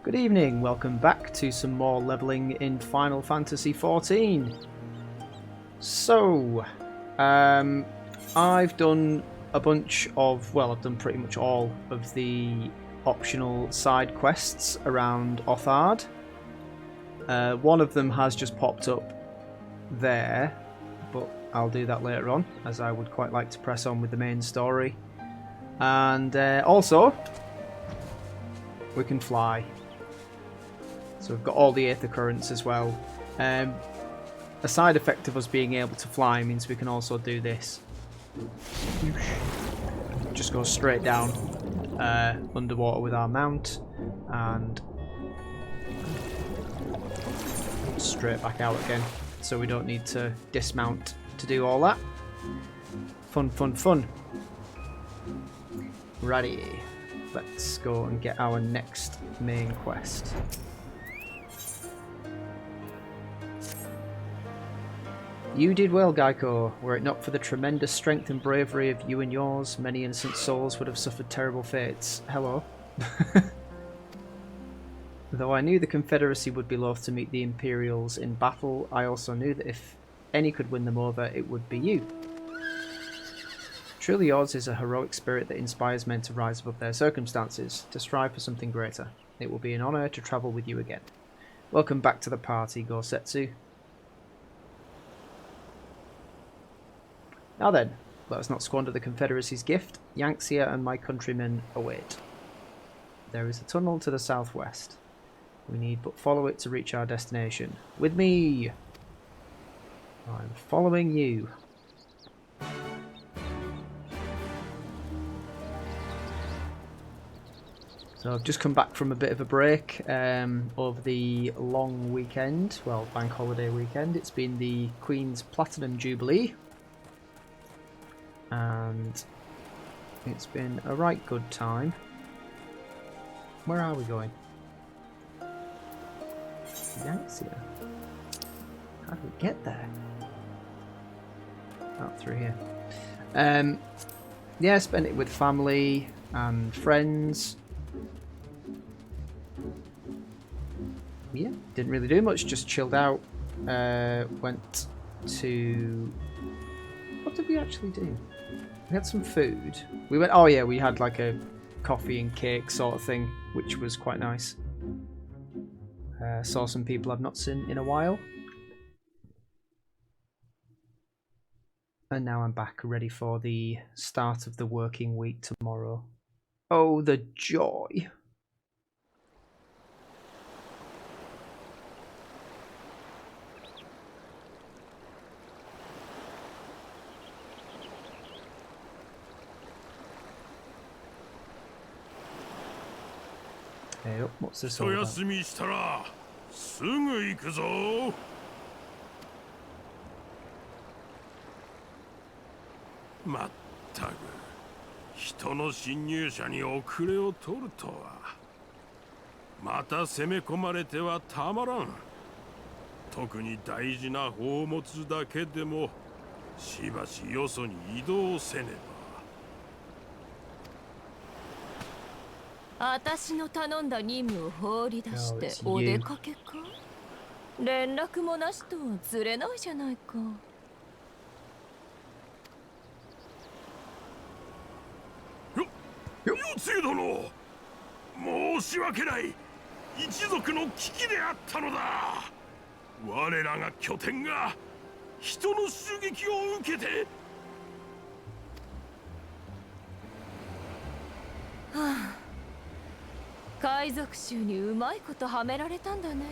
Good evening, welcome back to some more leveling in Final Fantasy XIV. So, I've done a bunch of, well, I've done pretty much all of the optional side quests around Othard. One of them has just popped up there, but I'll do that later on, as I would quite like to press on with the main story. And also, we can fly. So we've got all the Aether Currents as well. A side effect of us being able to fly means we can also do this. Just go straight down underwater with our mount and straight back out again. So we don't need to dismount to do all that. Fun, fun, fun. Righty. Let's go and get our next main quest. You did well, Gaiko. Were it not for the tremendous strength and bravery of you and yours, many innocent souls would have suffered terrible fates. Hello. Though I knew the Confederacy would be loath to meet the Imperials in battle, I also knew that if any could win them over, it would be you. Truly yours is a heroic spirit that inspires men to rise above their circumstances, to strive for something greater. It will be an honour to travel with you again. Welcome back to the party, Gosetsu. Now then, let us not squander the Confederacy's gift. Yanxia and my countrymen await. There is a tunnel to the southwest. We need but follow it to reach our destination. With me! I'm following you. So I've just come back from a bit of a break over the long weekend, well, bank holiday weekend. It's been the Queen's Platinum Jubilee. And it's been a right good time. Where are we going? Yanxia. How do we get there? Out through here. Yeah, spent it with family and friends. Yeah, didn't really do much, just chilled out. Went to... What did we actually do? We had some food. We went. Oh yeah, we had like a coffee and cake sort of thing, which was quite nice. Saw some people I've not seen in a while. And now I'm back, ready for the start of the working week tomorrow. Oh, the joy. Hey, what's this all about?私の頼んだ任務を放り出してお出かけか？連絡もなしとずれないじゃないか。よつゆ殿、申し訳ない。一族の危機であったのだ。我らが拠点が人の襲撃を受けて。はあ。海賊衆にうまいことはめられたんだね。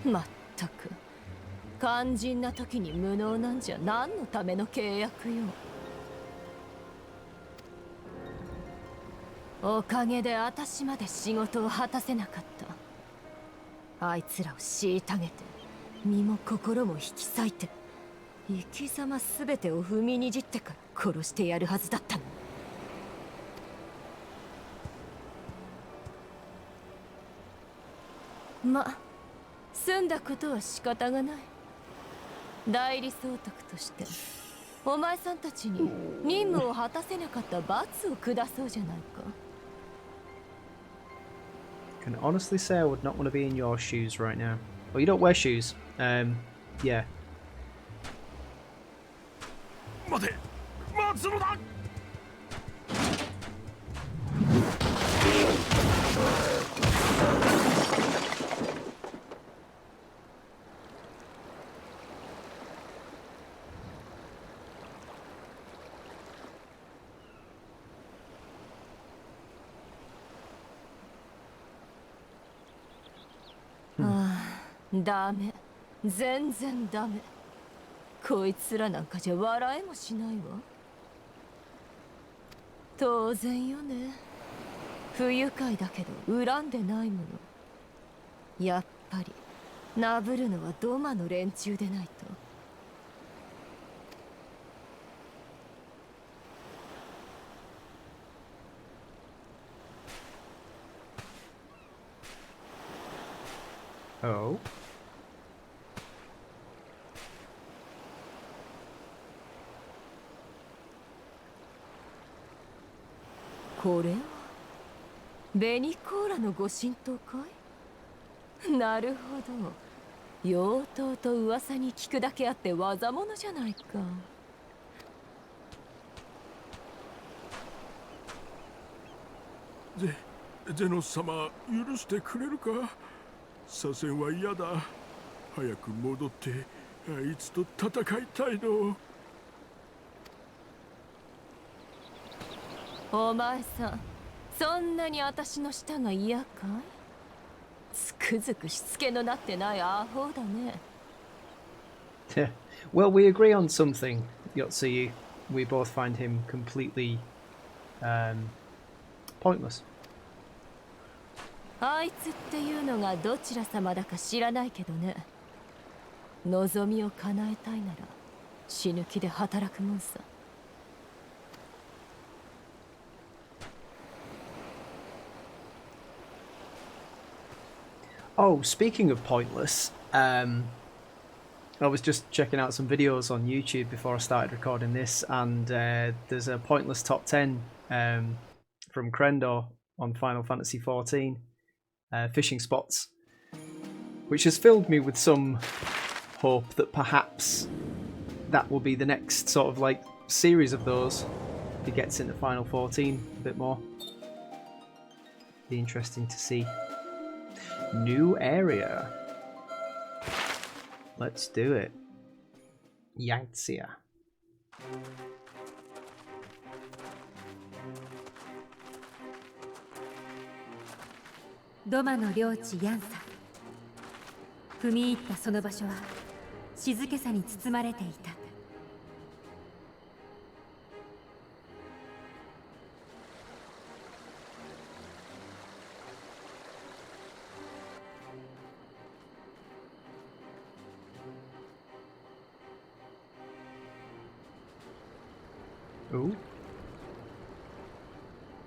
まったく肝心な時に無能なんじゃ何のための契約よ。おかげで私まで仕事を果たせなかった。あいつらを虐げて身も心も引き裂いて生き様すべてを踏みにじってから殺してやるはずだったの。ま、済んだことは仕方がない。代理総督としてお前さんたちに任務を果たせなかった罰を下そうじゃないか。can honestly say I would not want to be in your shoes right now. Well, you don't wear shoes. Yeah. 待て、待つのだ。ダメ、全然ダメ。こいつらなんかじゃ笑えもしないわ。当然よね。不愉快だけど恨んでないもの。やっぱりなぶるのはドマの連中でないと。Oh. これはベニコーラのご神道かい？なるほど。妖刀と噂に聞くだけあって技物じゃないか。ゼノス様、許してくれるか？左遷は嫌だ。早く戻ってあいつと戦いたいの。お前さん、そんなに私の舌が嫌かい？つくづくしつけのなってないアホだね。Well, we agree on something, Yotsuyu. We both find him completely pointless. あいつっていうのがどちら様だか知らないけどね。望みを叶えたいなら死ぬ気で働くもんさ。Oh, speaking of pointless, I was just checking out some videos on YouTube before I started recording this, and there's a pointless top 10 from Krendor on Final Fantasy XIV, fishing spots, which has filled me with some hope that perhaps that will be the next sort of like series of those if he gets into Final 14 a bit more. Be interesting to see. New area. Let's do it. Yanxia. ドマの領地ヤンサ。踏み入ったその場所は静けさに包まれていた。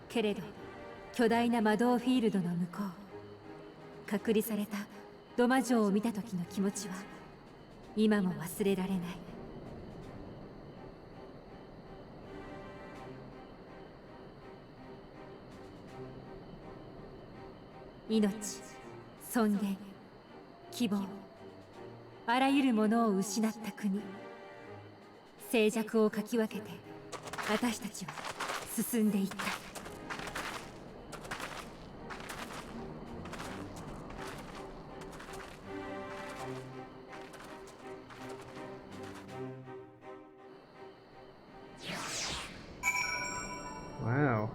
けれど巨大な魔導フィールドの向こう、隔離されたドマ城を見た時の気持ちは今も忘れられない。命、尊厳、希望、あらゆるものを失った国。静寂をかき分けて私たちは進んでいった。Wow.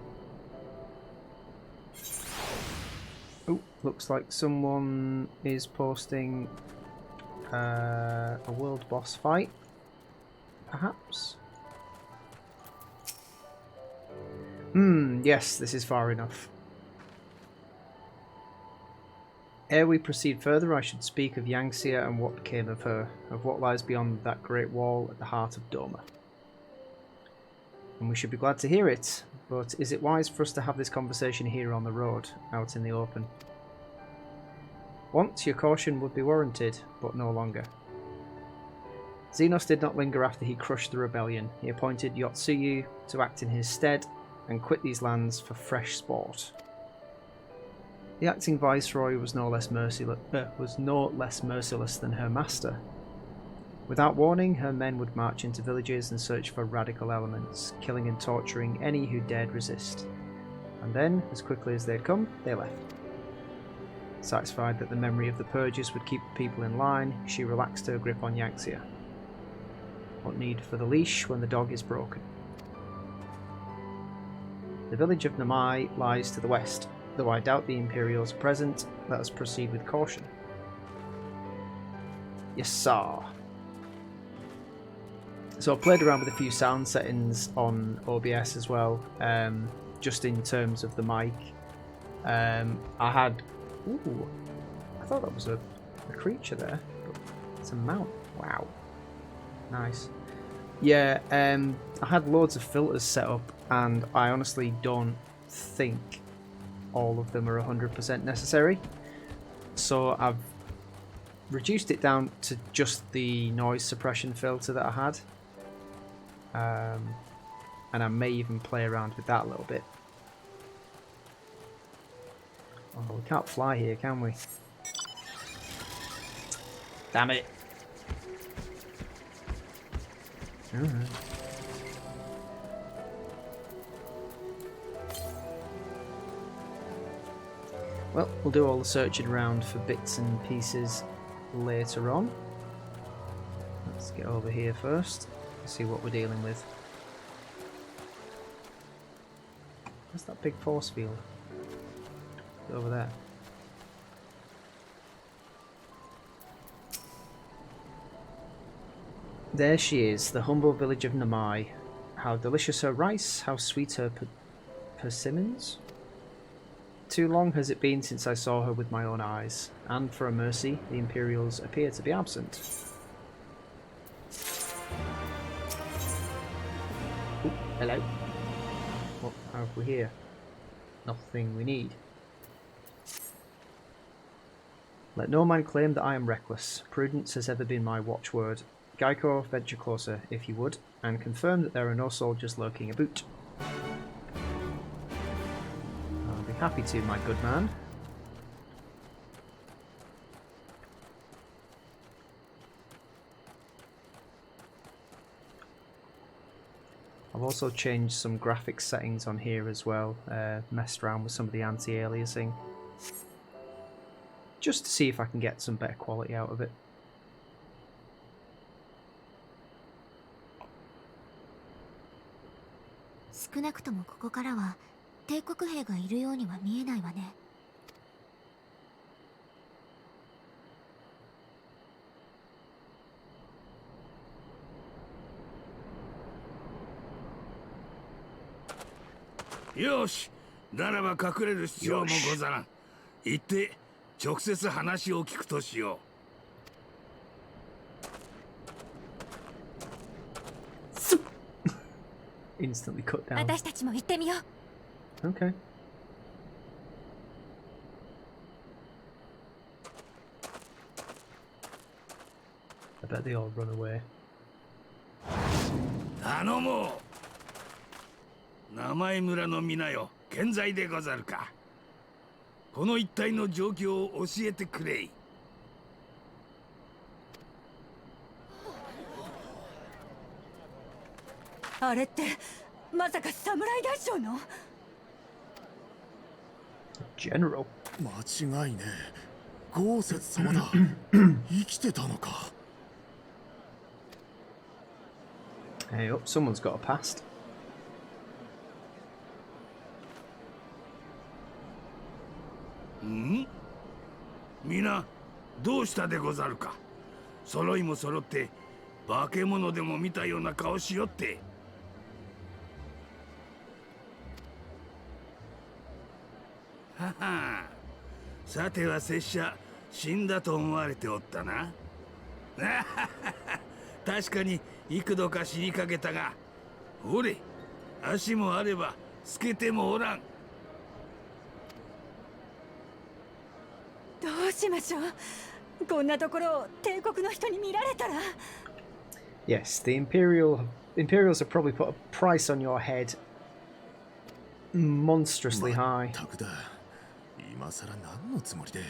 Oh, looks like someone is posting a world boss fight, perhaps? Yes, this is far enough. Ere we proceed further, I should speak of Yanxia and what became of her, of what lies beyond that great wall at the heart of Doma. And we should be glad to hear it, but is it wise for us to have this conversation here on the road, out in the open? Once your caution would be warranted, but no longer. Xenos did not linger after he crushed the rebellion. He appointed Yotsuyu to act in his stead and quit these lands for fresh sport. The acting viceroy was no less merciless than her master. Without warning, her men would march into villages and search for radical elements, killing and torturing any who dared resist. And then, as quickly as they'd come, they left. Satisfied that the memory of the purges would keep the people in line, she relaxed her grip on Yanxia. What need for the leash when the dog is broken? The village of Namai lies to the west. Though I doubt the Imperials are present, let us proceed with caution. Yes, sir. So I played around with a few sound settings on OBS as well, just in terms of the mic. I had... Ooh, I thought that was a creature there, but it's a mount. Wow. Nice. Yeah, I had loads of filters set up, and I honestly don't think all of them are 100% necessary. So I've reduced it down to just the noise suppression filter that I had. And I may even play around with that a little bit. Oh, we can't fly here, can we? Damn it. Alright. Well, we'll do all the searching around for bits and pieces later on. Let's get over here first and see what we're dealing with. Where's that big force field? Over there. There she is, the humble village of Namai. How delicious her rice, how sweet her persimmons. Too long has it been since I saw her with my own eyes, and for a mercy, the Imperials appear to be absent. Ooh, hello. What have we here? Nothing we need. Let no man claim that I am reckless. Prudence has ever been my watchword. Gaiko, venture closer, if you would, and confirm that there are no soldiers lurking about. I'll be happy to, my good man. I've also changed some graphics settings on here as well, messed around with some of the anti-aliasing, just to see if I can get some better quality out of it.よし、ならば隠れる必要もござらん。行って直接話を聞くとしよう。Instantly cut down. 私たちも行ってみよう。Okay. I bet they all run away. 頼もう。名前村の皆よ、健在でござるか。この一帯の状況を教えてくれい。あれってまさか侍大将の General。 間違いねえ。豪雪様だ。生きてたのか。Hey up, someone's got a past. ん？皆どうしたでござるか。揃いも揃って化け物でも見たような顔しよって。はは。さては拙者死んだと思われておったな。確かに幾度か死にかけたが、ほれ、足もあれば透けてもおらん。どうしましょう。こんなところを帝国の人に見られたら。 Yes, the Imperials have probably put a price on your head monstrously high. 全くだ。今さら何のつもりで。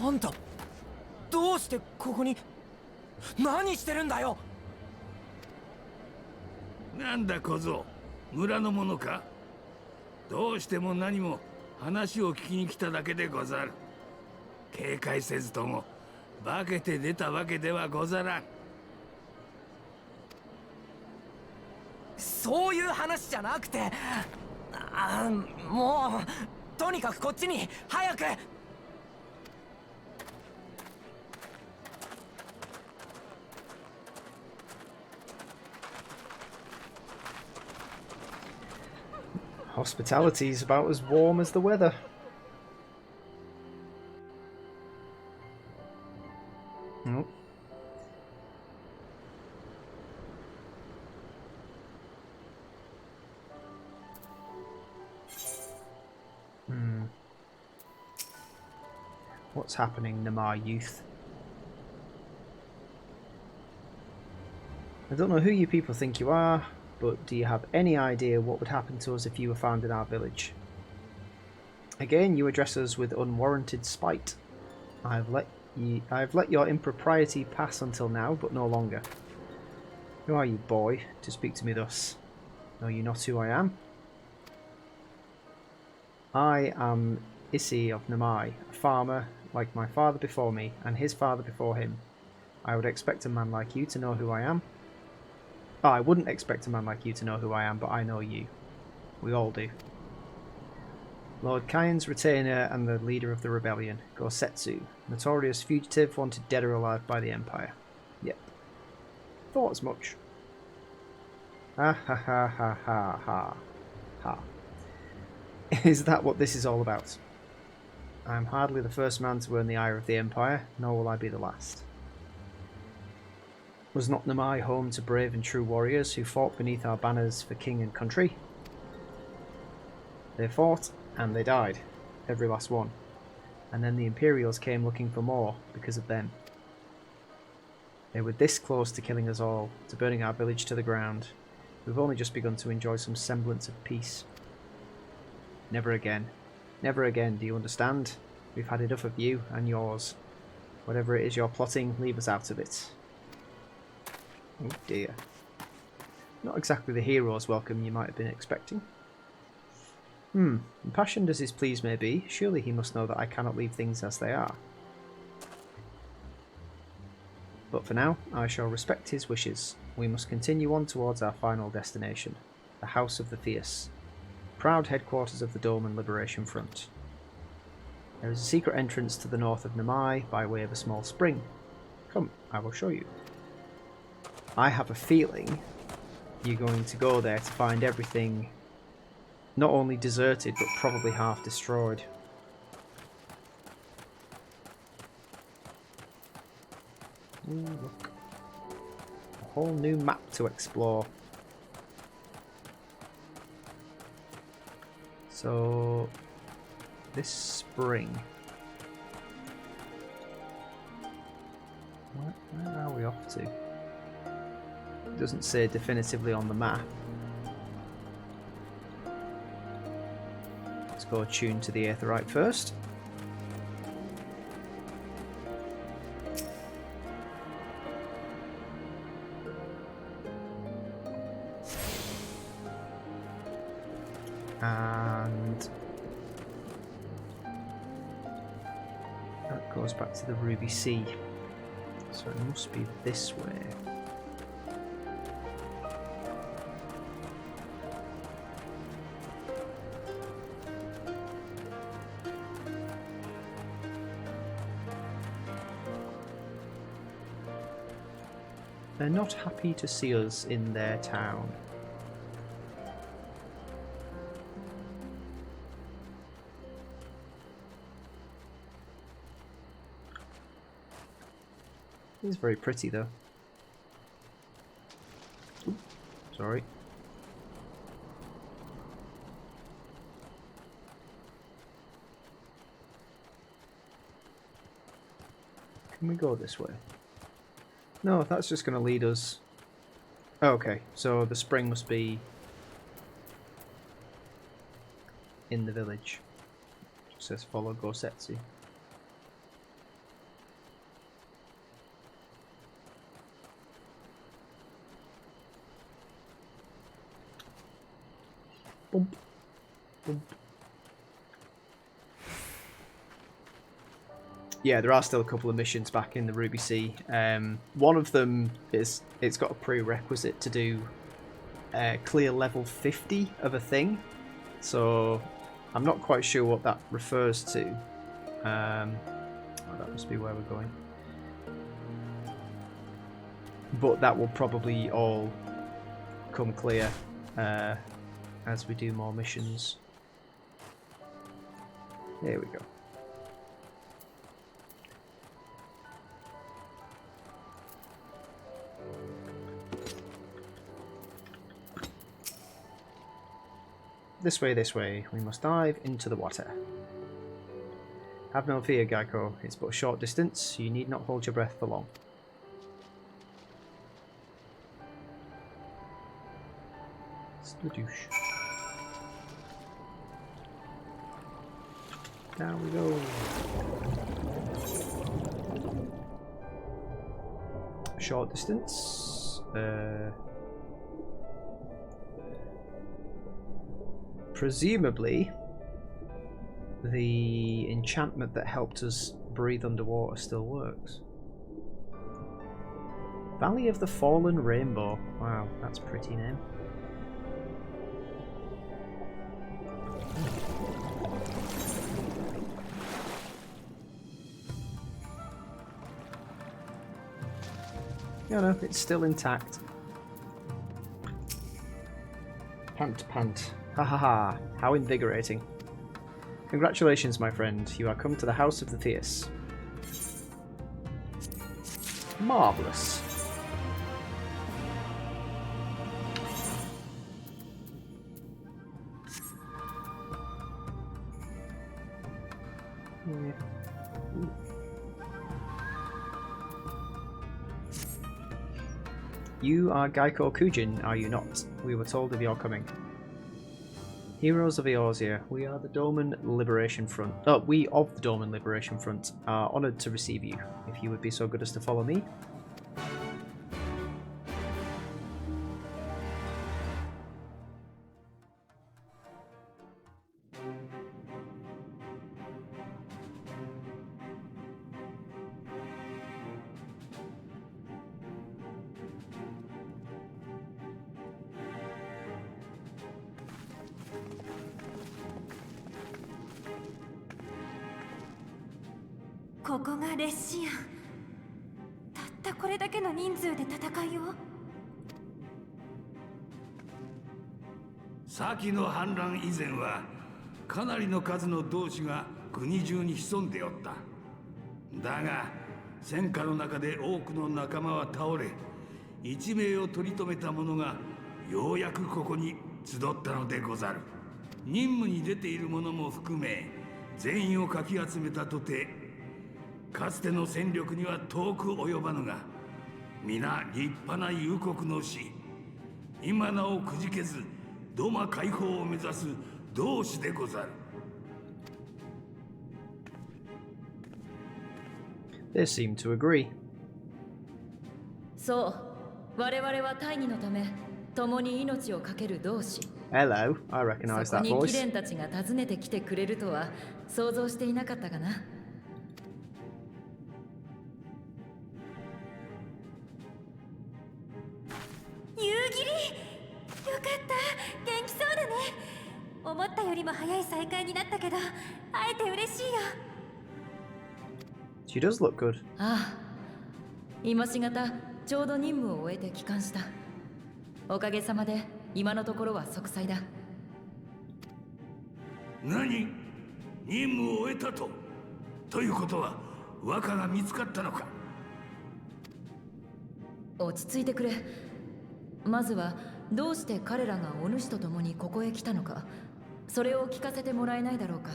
あんたどうしてここに。何してるんだよ。なんだ小僧、村の者か。どうしても何も話を聞きに来ただけでござる。警戒せずとも化けて出たわけではござらん。そういう話じゃなくて、もうとにかくこっちに早く。Hospitality is about as warm as the weather. Oh. What's happening, Namar youth? I don't know who you people think you are, but do you have any idea what would happen to us if you were found in our village? Again, you address us with unwarranted spite. I've let your impropriety pass until now, but no longer. Who are you, boy, to speak to me thus? Know you not who I am? I am Issy of Namai, a farmer like my father before me, and his father before him. I would expect a man like you to know who I am. Oh, I wouldn't expect a man like you to know who I am, but I know you. We all do. Lord Kyan's retainer and the leader of the rebellion, Gosetsu, notorious fugitive wanted dead or alive by the Empire. Yep. Thought as much. Ha ha ha ha ha ha ha. Is that what this is all about? I am hardly the first man to earn the ire of the Empire, nor will I be the last. Was not Namai home to brave and true warriors who fought beneath our banners for king and country? They fought, and they died, every last one. And then the Imperials came looking for more, because of them. They were this close to killing us all, to burning our village to the ground. We've only just begun to enjoy some semblance of peace. Never again. Never again, do you understand? We've had enough of you and yours. Whatever it is you're plotting, leave us out of it. Oh dear. Not exactly the hero's welcome you might have been expecting. Impassioned as his pleas may be, surely he must know that I cannot leave things as they are. But for now, I shall respect his wishes. We must continue on towards our final destination, the House of the Fierce, proud headquarters of the Dome and Liberation Front. There is a secret entrance to the north of Namai by way of a small spring. Come, I will show you. I have a feeling you're going to go there to find everything not only deserted, but probably half destroyed. Ooh, look. A whole new map to explore. So, this spring. Where are we off to? It doesn't say definitively on the map. Let's go tune to the Aetherite first. And that goes back to the Ruby Sea. So it must be this way. They're not happy to see us in their town. It is very pretty though. Ooh, sorry. Can we go this way? No, that's just going to lead us... Okay, so the spring must be in the village. It says follow Gosetsu. Bump. Bump. Yeah, there are still a couple of missions back in the Ruby Sea. One of them is, it's got a prerequisite to do clear level 50 of a thing. So I'm not quite sure what that refers to. Oh, that must be where we're going. But that will probably all come clear as we do more missions. There we go. This way, we must dive into the water. Have no fear, Gaiko. It's but a short distance. You need not hold your breath for long. Sploosh. Down we go. Short distance. Presumably, the enchantment that helped us breathe underwater still works. Valley of the Fallen Rainbow. Wow, that's a pretty name. No, it's still intact. Pant, pant. Ha ha ha, how invigorating. Congratulations, my friend. You are come to the House of the Fierce. Marvellous. Yeah. You are Gaiko Kujin, are you not? We were told of your coming. Heroes of Eorzea, we are the Doman Liberation Front. We of the Doman Liberation Front are honoured to receive you. If you would be so good as to follow me.ここが列シアン。たったこれだけの人数で戦いを。先の反乱以前はかなりの数の同志が国中に潜んでおった。だが戦火の中で多くの仲間は倒れ、一命を取り留めた者がようやくここに集ったのでござる。任務に出ている者も含め全員をかき集めたとて、かつての戦力には遠く及ばぬが、皆立派な勇国の士。今なおくじけずドマ解放を目指す同志でござる。They seem to agree. そう、我々は大義のため共に命を懸ける同志。Hello, I recognize そこ that に voice. 貴殿たちが訪ねてきてくれるとは想像していなかったかな。夕霧、よかった、元気そうだね。思ったよりも早い再会になったけど、会えて嬉しいよ。She does look good. ああ、今しがたちょうど任務を終えて帰還した。おかげさまで今のところは息災だ。何？任務を終えたと？ということは和歌が見つかったのか？落ち着いてくれ。まずはどうして彼らがお主と共にここへ来たのか、それを聞かせてもらえないだろうか。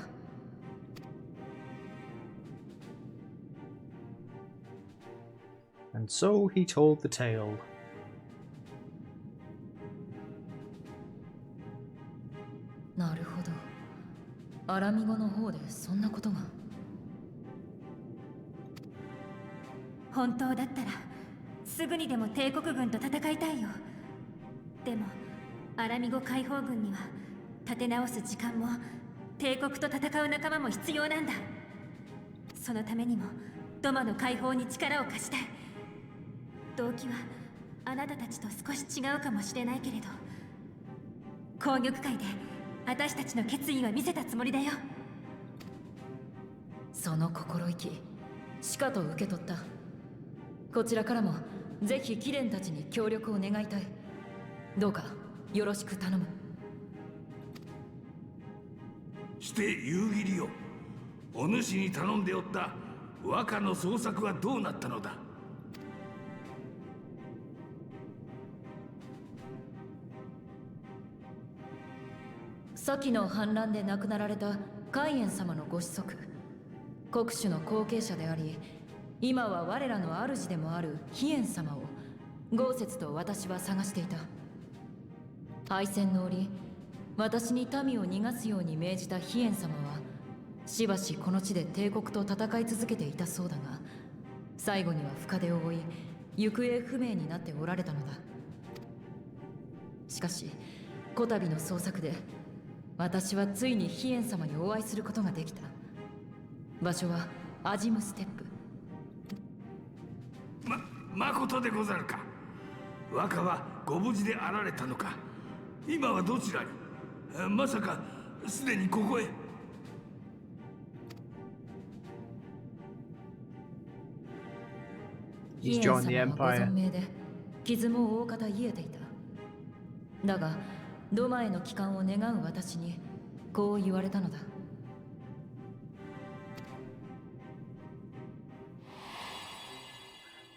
And so he told the tale. "本当だったらすぐにでも帝国軍と戦いたいよ。でもアラミゴ解放軍には立て直す時間も帝国と戦う仲間も必要なんだ。そのためにもドマの解放に力を貸したい。動機はあなたたちと少し違うかもしれないけれど、紅玉会で私たちの決意は見せたつもりだよ。その心意気しかと受け取った。こちらからもぜひ貴殿たちに協力を願いたい。どうかよろしく頼む。して夕霧よ、お主に頼んでおった和歌の捜索はどうなったのだ。先の反乱で亡くなられた海燕様のご子息、国主の後継者であり、今は我らの主でもある飛燕様を豪雪と私は探していた。敗戦の折、私に民を逃がすように命じた飛燕様はしばしこの地で帝国と戦い続けていたそうだが、最後には深手を負い行方不明になっておられたのだ。しかしこたびの捜索で私はついに飛燕様にお会いすることができた。場所はアジムステップ。まことでござるか。和歌はご無事であられたのか。今はどちらに。まさかすでにここへ。飛燕様はご存命で傷も大方癒えていた。だがドマへの帰還を願う私にこう言われたのだ。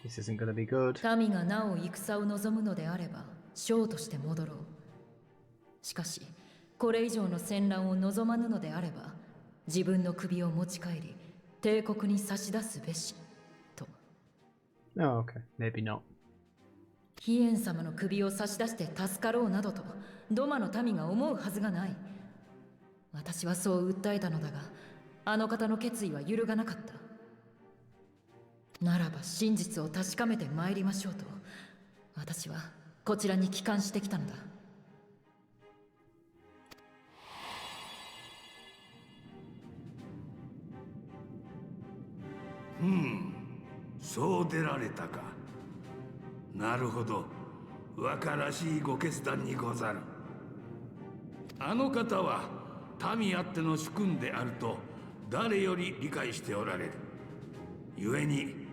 This isn't gonna be good. 民がなお戦を望むのであれば将として戻ろう。しかしこれ以上の戦乱を望まぬのであれば自分の首を持ち帰り帝国に差し出すべしと。Oh, okay. Maybe not. 飛燕様の首を差し出して助かろうなどとドマの民が思うはずがない。私はそう訴えたのだが、あの方の決意は揺るがなかった。ならば真実を確かめて参りましょうと私はこちらに帰還してきたのだ。そう出られたか。なるほど、和歌らしいご決断にござる。あの方は民あっての主君であると誰より理解しておられる。故に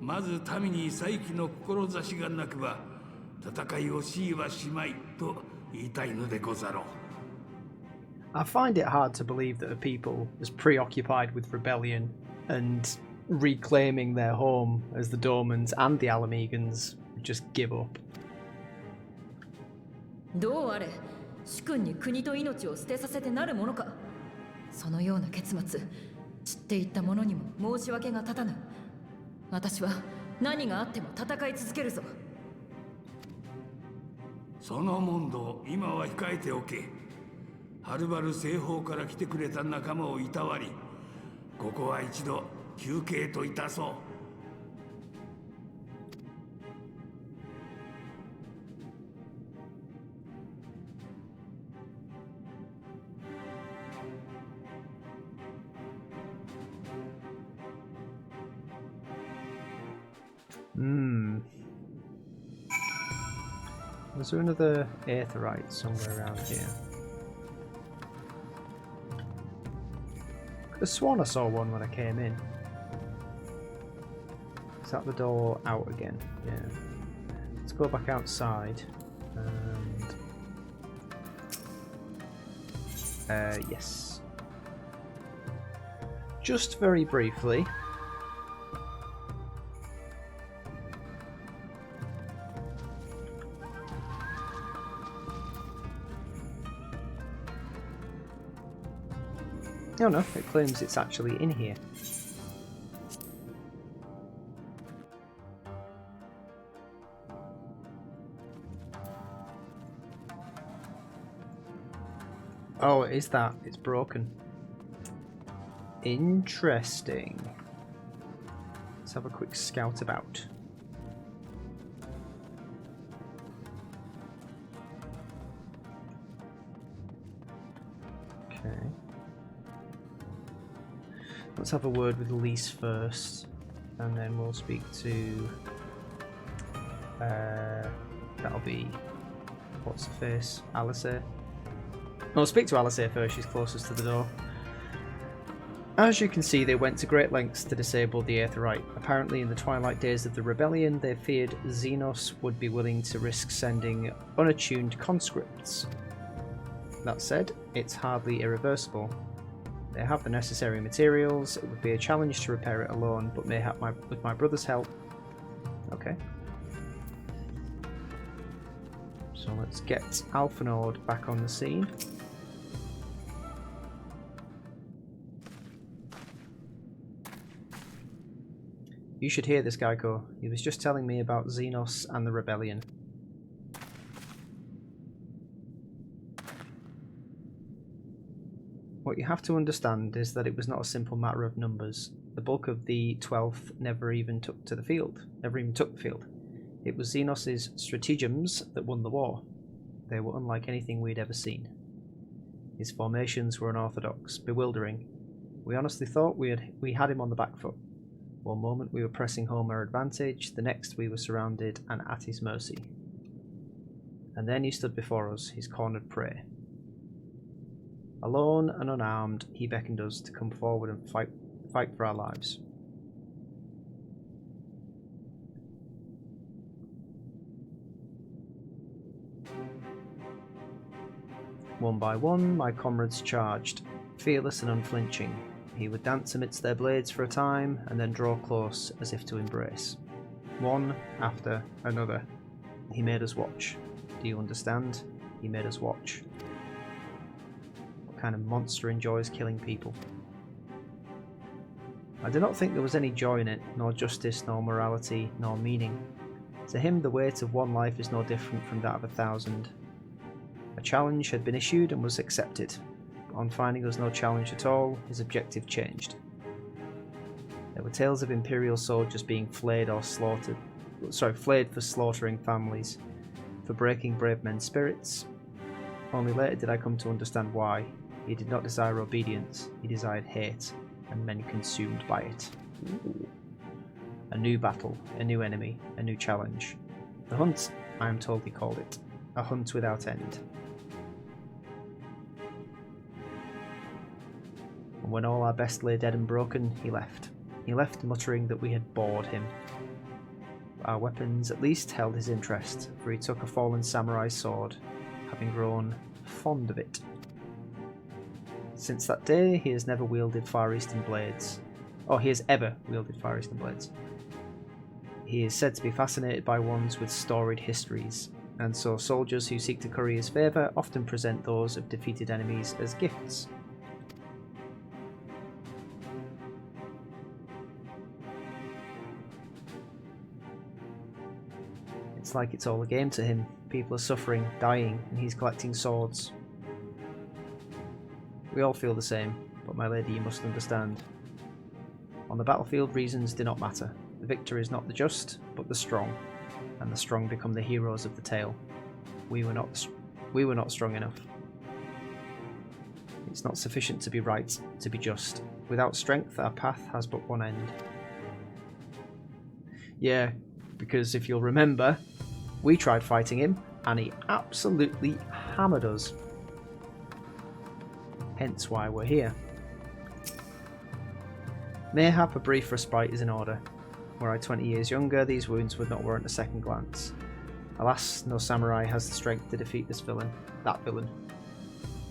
まず民に再起の志がなくば戦いを強いはしまいと言いたいのでござろう。I find it hard to believe that a people as preoccupied with rebellion and reclaiming their home as the Dormans and the Alamegans would just give up. どうあれ、主君に国と命を捨てさせてなるものか。そのような結末、知っていった者にも申し訳が立たぬ。私は何があっても戦い続けるぞ。その問答、今は控えておけ。はるばる西方から来てくれた仲間をいたわり、ここは一度休憩といたそう。Was there another aetherite somewhere around here? I could have sworn I saw one when I came in. Is that the door out again? Yeah. Let's go back outside. And yes. Just very briefly. Oh no, it claims it's actually in here. Oh, it is that. It's broken. Interesting. Let's have a quick scout about. Okay. Let's have a word with Lise first, and then we'll speak to... that'll be... what's the face? Alisair. No, speak to Alisair first, she's closest to the door. As you can see, they went to great lengths to disable the Aetherite. Apparently, in the twilight days of the rebellion, they feared Xenos would be willing to risk sending unattuned conscripts. That said, it's hardly irreversible. They have the necessary materials. It would be a challenge to repair it alone, but mayhap with my brother's help. Okay. So let's get Alphanord back on the scene. You should hear this, Gaiko. He was just telling me about Xenos and the rebellion. What you have to understand is that it was not a simple matter of numbers. The bulk of the 12th never even took the field. It was Xenos' stratagems that won the war. They were unlike anything we'd ever seen. His formations were unorthodox, bewildering. We honestly thought we had him on the back foot. One moment we were pressing home our advantage, the next we were surrounded and at his mercy. And then he stood before us, his cornered prey. Alone and unarmed, he beckoned us to come forward and fight for our lives. One by one, my comrades charged, fearless and unflinching. He would dance amidst their blades for a time, and then draw close as if to embrace. One after another. He made us watch. Do you understand? He made us watch. What kind of monster enjoys killing people? I do not think there was any joy in it, nor justice, nor morality, nor meaning. To him, the weight of one life is no different from that of 1,000. A challenge had been issued and was accepted. On finding us no challenge at all, his objective changed. There were tales of imperial soldiers being flayed for slaughtering families, for breaking brave men's spirits. Only later did I come to understand why. He did not desire obedience, he desired hate, and men consumed by it. Ooh. A new battle, a new enemy, a new challenge. The hunt, I am told he called it. A hunt without end. When all our best lay dead and broken, he left. He left muttering that we had bored him. Our weapons at least held his interest, for he took a fallen samurai's sword, having grown fond of it. Since that day, he has never wielded Far Eastern blades. He has ever wielded Far Eastern blades. He is said to be fascinated by ones with storied histories, and so soldiers who seek to curry his favour often present those of defeated enemies as gifts. It's like it's all a game to him. People are suffering, dying, and he's collecting swords. We all feel the same, but my lady, you must understand. On the battlefield, reasons do not matter. The victor is not the just, but the strong, and the strong become the heroes of the tale. We were not strong enough. It's not sufficient to be right, to be just. Without strength, our path has but one end. Yeah, because if you'll remember, we tried fighting him, and he absolutely hammered us. Hence why we're here. Mayhap a brief respite is in order. Were I 20 years younger, these wounds would not warrant a second glance. Alas, no samurai has the strength to defeat this villain. That villain.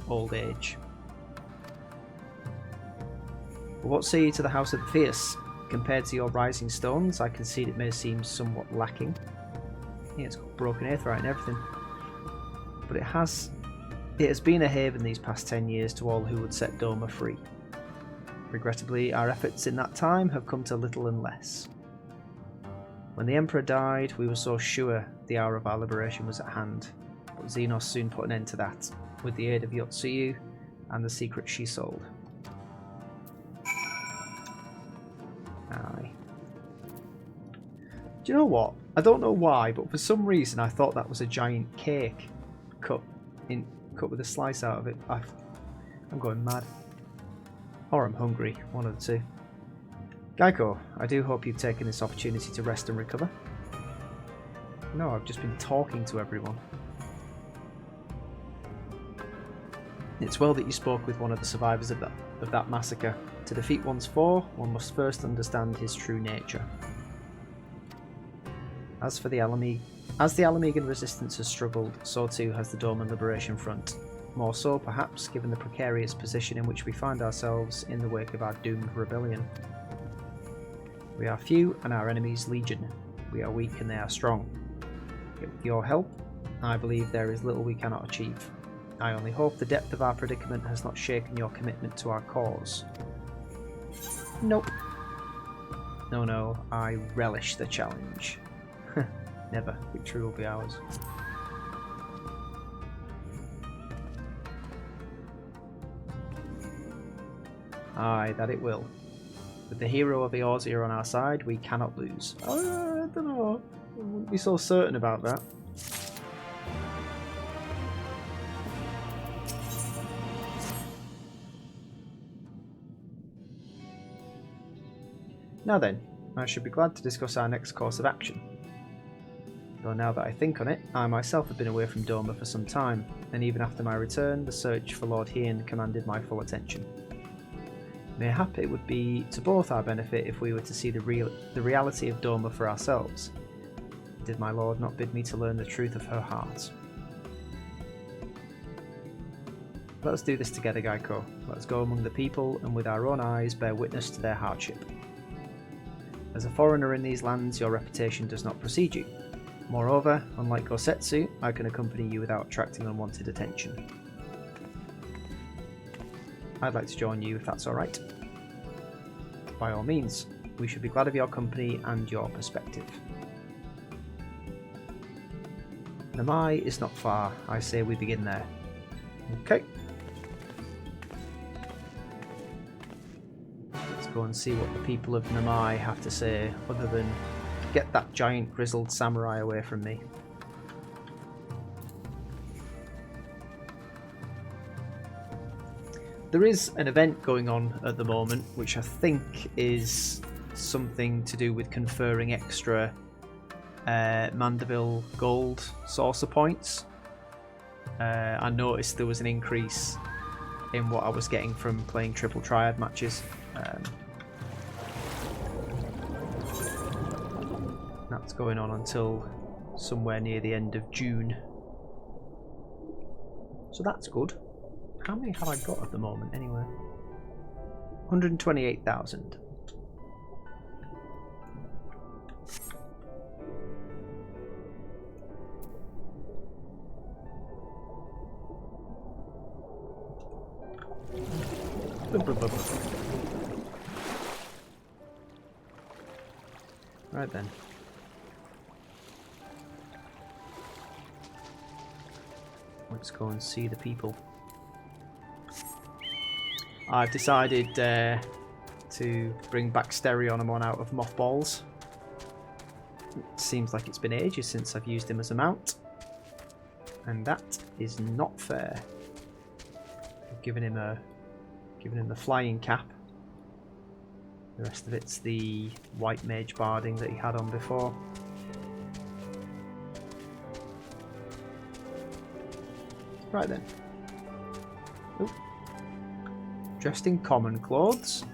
Old age. But what say you to the House of the Fierce? Compared to your rising stones, I concede it may seem somewhat lacking. Yeah, it's got broken aetherite and everything. But it has been a haven these past 10 years to all who would set Doma free. Regrettably, our efforts in that time have come to little and less. When the Emperor died, we were so sure the hour of our liberation was at hand, but Xenos soon put an end to that. With the aid of Yotsuyu, and the secret she sold. Aye. Do you know what? I don't know why, but for some reason I thought that was a giant cake cut with a slice out of it. I'm going mad. Or I'm hungry, one of the two. Gaiko, I do hope you've taken this opportunity to rest and recover. No, I've just been talking to everyone. It's well that you spoke with one of the survivors of that massacre. To defeat one's foe, one must first understand his true nature. As the Alamegan resistance has struggled, so too has the Dorman Liberation Front. More so, perhaps, given the precarious position in which we find ourselves in the wake of our doomed rebellion. We are few and our enemies legion. We are weak and they are strong. Yet with your help, I believe there is little we cannot achieve. I only hope the depth of our predicament has not shaken your commitment to our cause. Nope. No, I relish the challenge. Never. Victory will be ours. Aye, that it will. With the hero of Eorzea on our side, we cannot lose. I don't know. I wouldn't be so certain about that. Now then, I should be glad to discuss our next course of action. Though now that I think on it, I myself have been away from Doma for some time, and even after my return, the search for Lord Hien commanded my full attention. Mayhap it would be to both our benefit if we were to see the reality of Doma for ourselves. Did my lord not bid me to learn the truth of her heart? Let us do this together, Gaiko. Let us go among the people, and with our own eyes bear witness to their hardship. As a foreigner in these lands, your reputation does not precede you. Moreover, unlike Gosetsu, I can accompany you without attracting unwanted attention. I'd like to join you if that's alright. By all means, we should be glad of your company and your perspective. Namai is not far. I say we begin there. Okay. Let's go and see what the people of Namai have to say, other than get that giant grizzled samurai away from me. There is an event going on at the moment, which I think is something to do with conferring extra Mandeville gold saucer points. I noticed there was an increase in what I was getting from playing triple triad matches. That's going on until somewhere near the end of June. So that's good. How many have I got at the moment anyway? 128,000. Right then. Let's go and see the people. I've decided to bring back Stereonomon out of mothballs. It seems like it's been ages since I've used him as a mount, and that is not fair. I've given him the flying cap. The rest of it's the white mage barding that he had on before. Right then. Ooh. Dressed in common clothes.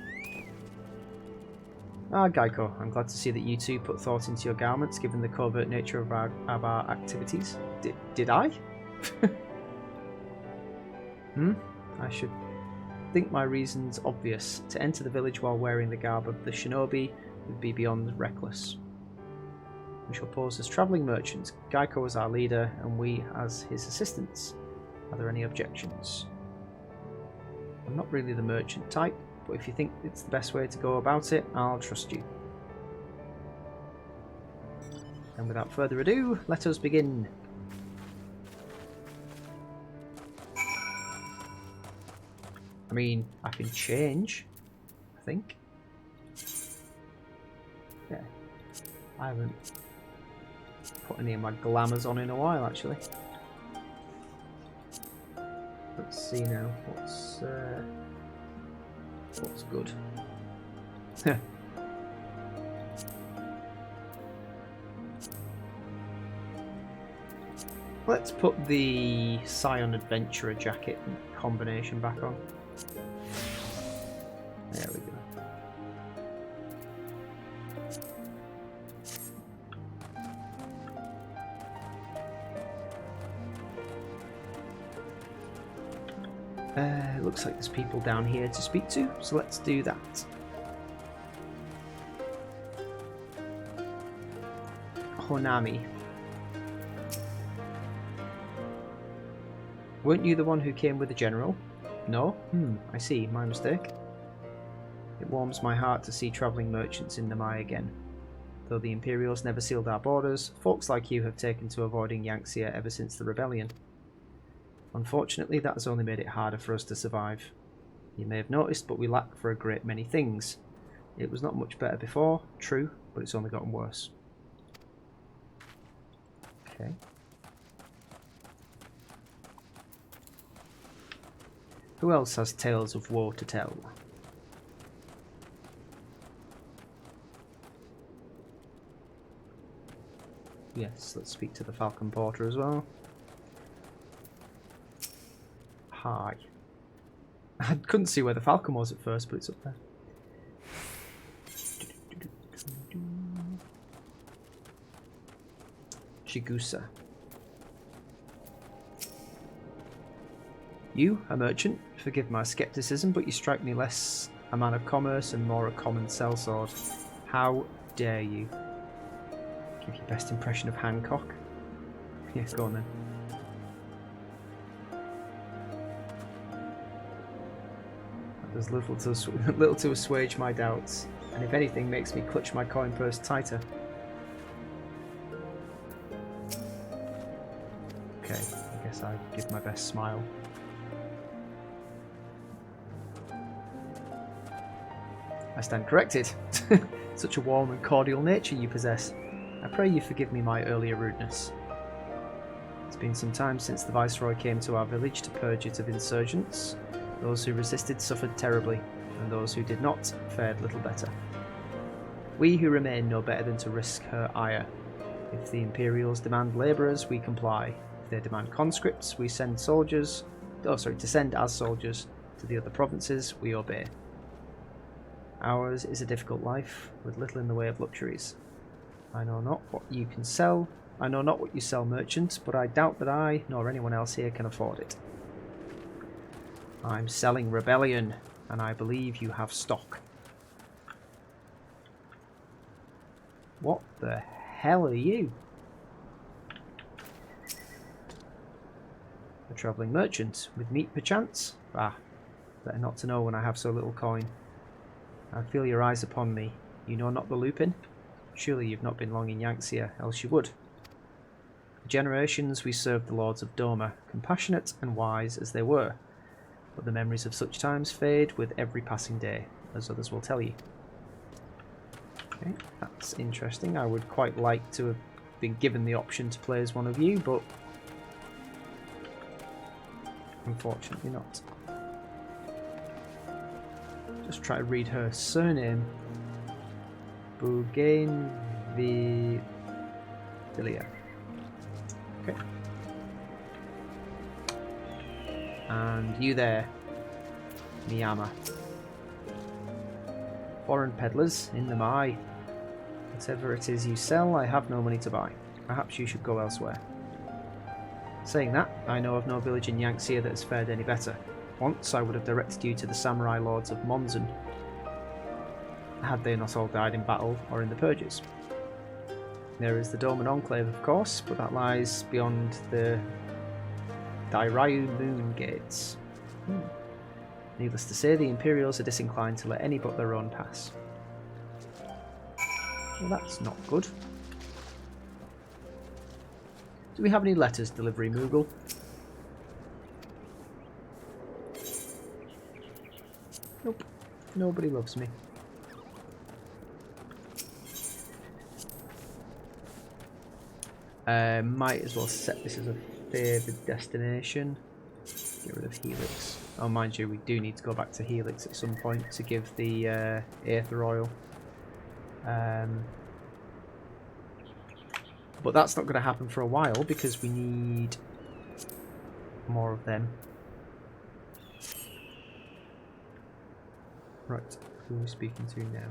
Ah, Gaiko, I'm glad to see that you two put thought into your garments, given the covert nature of our activities. Did I? I should think my reason's obvious. To enter the village while wearing the garb of the shinobi would be beyond reckless. We shall pose as travelling merchants, Gaiko as our leader, and we as his assistants. Are there any objections? I'm not really the merchant type, but if you think it's the best way to go about it, I'll trust you. And without further ado, let us begin. mean, I can change, I think. Yeah. I haven't put any of my glamours on in a while, actually. Let's see now. What's good? Let's put the Scion Adventurer jacket combination back on. There we go. Looks like there's people down here to speak to, so let's do that. Honami. Weren't you the one who came with the general? No? I see. My mistake. It warms my heart to see travelling merchants in Namai again. Though the Imperials never sealed our borders, folks like you have taken to avoiding Yanxia ever since the rebellion. Unfortunately, that has only made it harder for us to survive. You may have noticed, but we lack for a great many things. It was not much better before, true, but it's only gotten worse. Okay. Who else has tales of woe to tell? Yes, let's speak to the Falcon Porter as well. Hi. I couldn't see where the Falcon was at first, but it's up there. Shigusa. You, a merchant, forgive my skepticism, but you strike me less a man of commerce and more a common sellsword. How dare you? Give your best impression of Hancock. Yes, go on then. There's little to assuage my doubts, and if anything makes me clutch my coin purse tighter. Okay, I guess I give my best smile. I stand corrected. Such a warm and cordial nature you possess. I pray you forgive me my earlier rudeness. It's been some time since the Viceroy came to our village to purge it of insurgents. Those who resisted suffered terribly, and those who did not fared little better. We who remain know better than to risk her ire. If the Imperials demand labourers, we comply. If they demand conscripts, we send soldiers. To send as soldiers to the other provinces, we obey. Ours is a difficult life, with little in the way of luxuries. I know not what you can sell. I know not what you sell, merchant, but I doubt that I, nor anyone else here, can afford it. I'm selling rebellion, and I believe you have stock. What the hell are you? A travelling merchant, with meat perchance? Ah, better not to know when I have so little coin. I feel your eyes upon me. You know not the Lupin? Surely you've not been long in Yanxia, else you would. For generations we served the lords of Doma, compassionate and wise as they were. But the memories of such times fade with every passing day, as others will tell you. Okay, that's interesting. I would quite like to have been given the option to play as one of you, but unfortunately not. Just try to read her surname. Bougainvillea. Okay. And you there, Miyama. Foreign peddlers in the Mai. Whatever it is you sell, I have no money to buy. Perhaps you should go elsewhere. Saying that, I know of no village in Yanxia that has fared any better. Once I would have directed you to the samurai lords of Monzon, had they not all died in battle or in the purges. There is the Doman Enclave, of course, but that lies beyond the Dairyu Moon Gates. Needless to say, the Imperials are disinclined to let any but their own pass. Well, that's not good. Do we have any letters delivery, Moogle? Nope. Nobody loves me. Might as well set this as a favoured destination. Get rid of Helix. Oh, mind you, we do need to go back to Helix at some point to give the Aether Oil. But that's not going to happen for a while because we need more of them. Right, who are we speaking to now?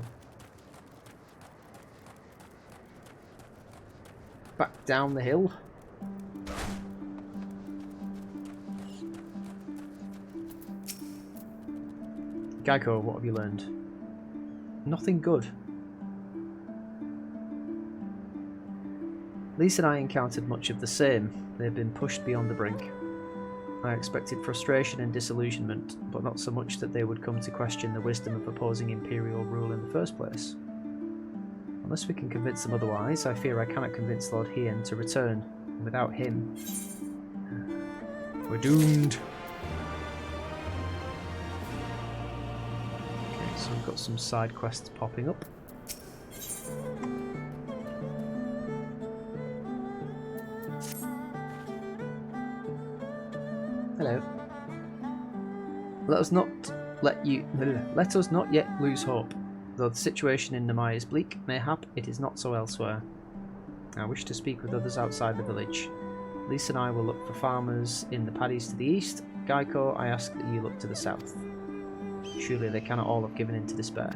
Back down the hill. Gaiko, what have you learned? Nothing good. Lisa and I encountered much of the same. They've been pushed beyond the brink. I expected frustration and disillusionment, but not so much that they would come to question the wisdom of opposing imperial rule in the first place. Unless we can convince them otherwise, I fear I cannot convince Lord Hien to return. And without him, we're doomed. Okay, so we've got some side quests popping up. Hello. Let us not yet lose hope. Though the situation in Namai is bleak, mayhap it is not so elsewhere. I wish to speak with others outside the village. Lisa and I will look for farmers in the paddies to the east. Gaiko, I ask that you look to the south. Surely they cannot all have given in to despair.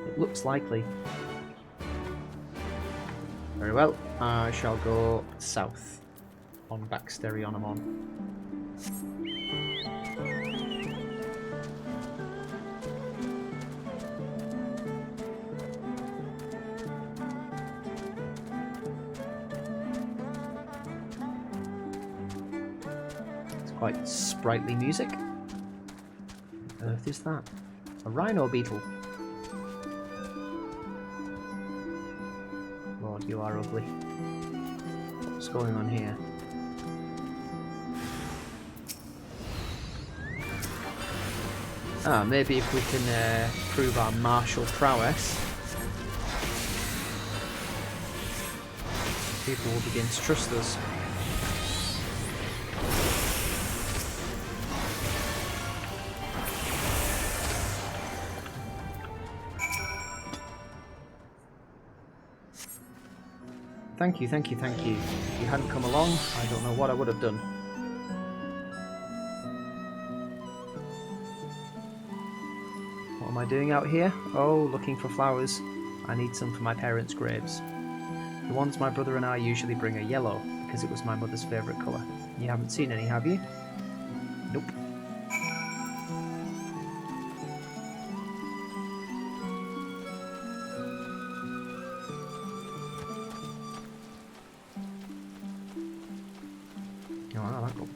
It looks likely. Very well, I shall go south on Baxterionamon. Quite sprightly music. What on earth is that? A rhino beetle. Lord, you are ugly. What's going on here? Ah, maybe if we can prove our martial prowess, people will begin to trust us. Thank you, thank you, thank you. If you hadn't come along, I don't know what I would have done. What am I doing out here? Oh, looking for flowers. I need some for my parents' graves. The ones my brother and I usually bring are yellow, because it was my mother's favourite colour. You haven't seen any, have you? Nope.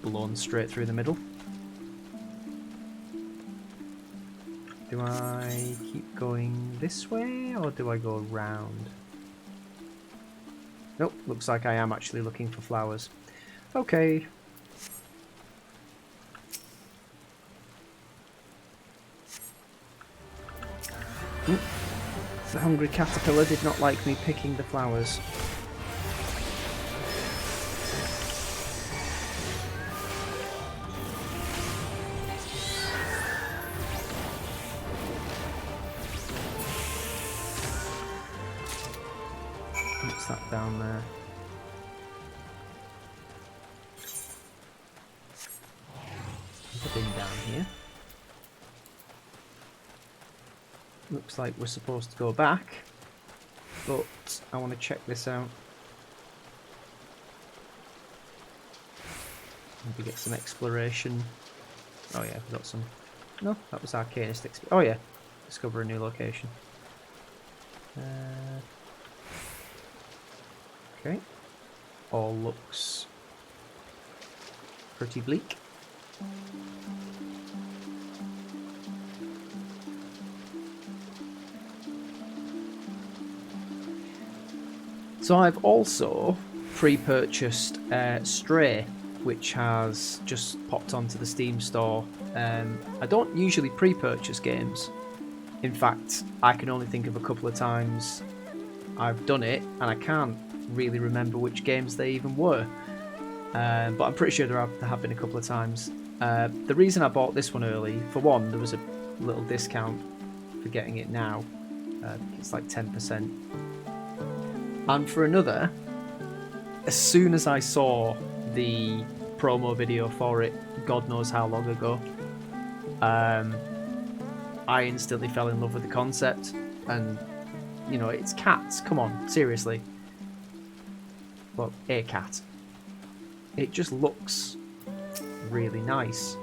Blown straight through the middle. Do I keep going this way or do I go round? Nope, looks like I am actually looking for flowers. Okay. The hungry caterpillar did not like me picking the flowers. That down there. There's a bin down here. Looks like we're supposed to go back, but I want to check this out. Maybe get some exploration. Oh yeah, we got some. No, that was Arcanist. Oh yeah, discover a new location. Okay, all looks pretty bleak. So I've also pre-purchased Stray which has just popped onto the Steam store. I don't usually pre-purchase games. In fact, I can only think of a couple of times I've done it, and I can't really remember which games they even were. But I'm pretty sure there have been a couple of times. The reason I bought this one early, for one, there was a little discount for getting it now. It's like 10%. And for another, as soon as I saw the promo video for it, God knows how long ago, I instantly fell in love with the concept. And, you know, it's cats. Come on, seriously. Well, a cat. It just looks really nice.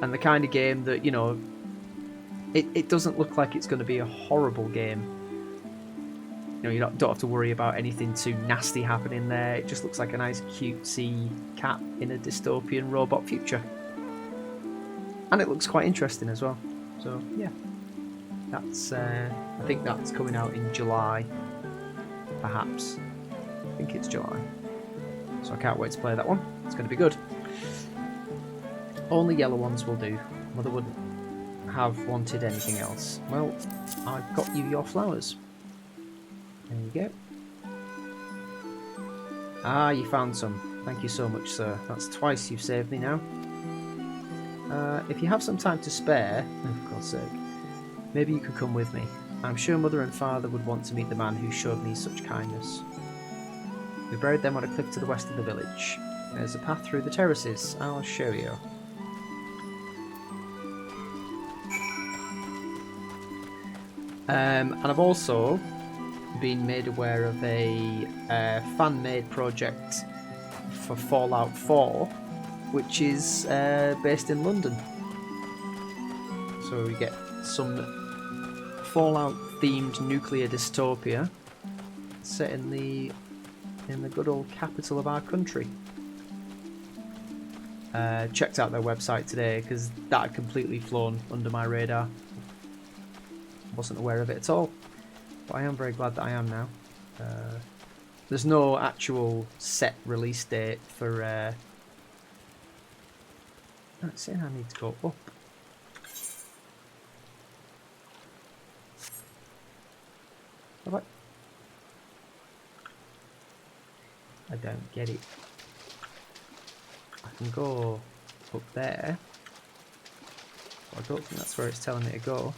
And the kind of game that, you know, it doesn't look like it's going to be a horrible game. You know, you don't have to worry about anything too nasty happening there. It just looks like a nice cutesy cat in a dystopian robot future. And it looks quite interesting as well. So, yeah. That's, I think that's coming out in July. Perhaps. I think it's July. So I can't wait to play that one. It's going to be good. Only yellow ones will do. Mother wouldn't have wanted anything else. Well, I've got you your flowers. There you go. Ah, you found some. Thank you so much, sir. That's twice you've saved me now. If you have some time to spare, for God's sake, maybe you could come with me. I'm sure Mother and Father would want to meet the man who showed me such kindness. We buried them on a cliff to the west of the village. There's a path through the terraces. I'll show you. And I've also been made aware of a fan-made project for Fallout 4, which is based in London. So we get some Fallout-themed nuclear dystopia set in the good old capital of our country. Checked out their website today because that had completely flown under my radar. Wasn't aware of it at all, but I am very glad that I am now. There's no actual set release date for. That's saying I need to go up. I don't get it. I can go up there. I don't think that's where it's telling me to go.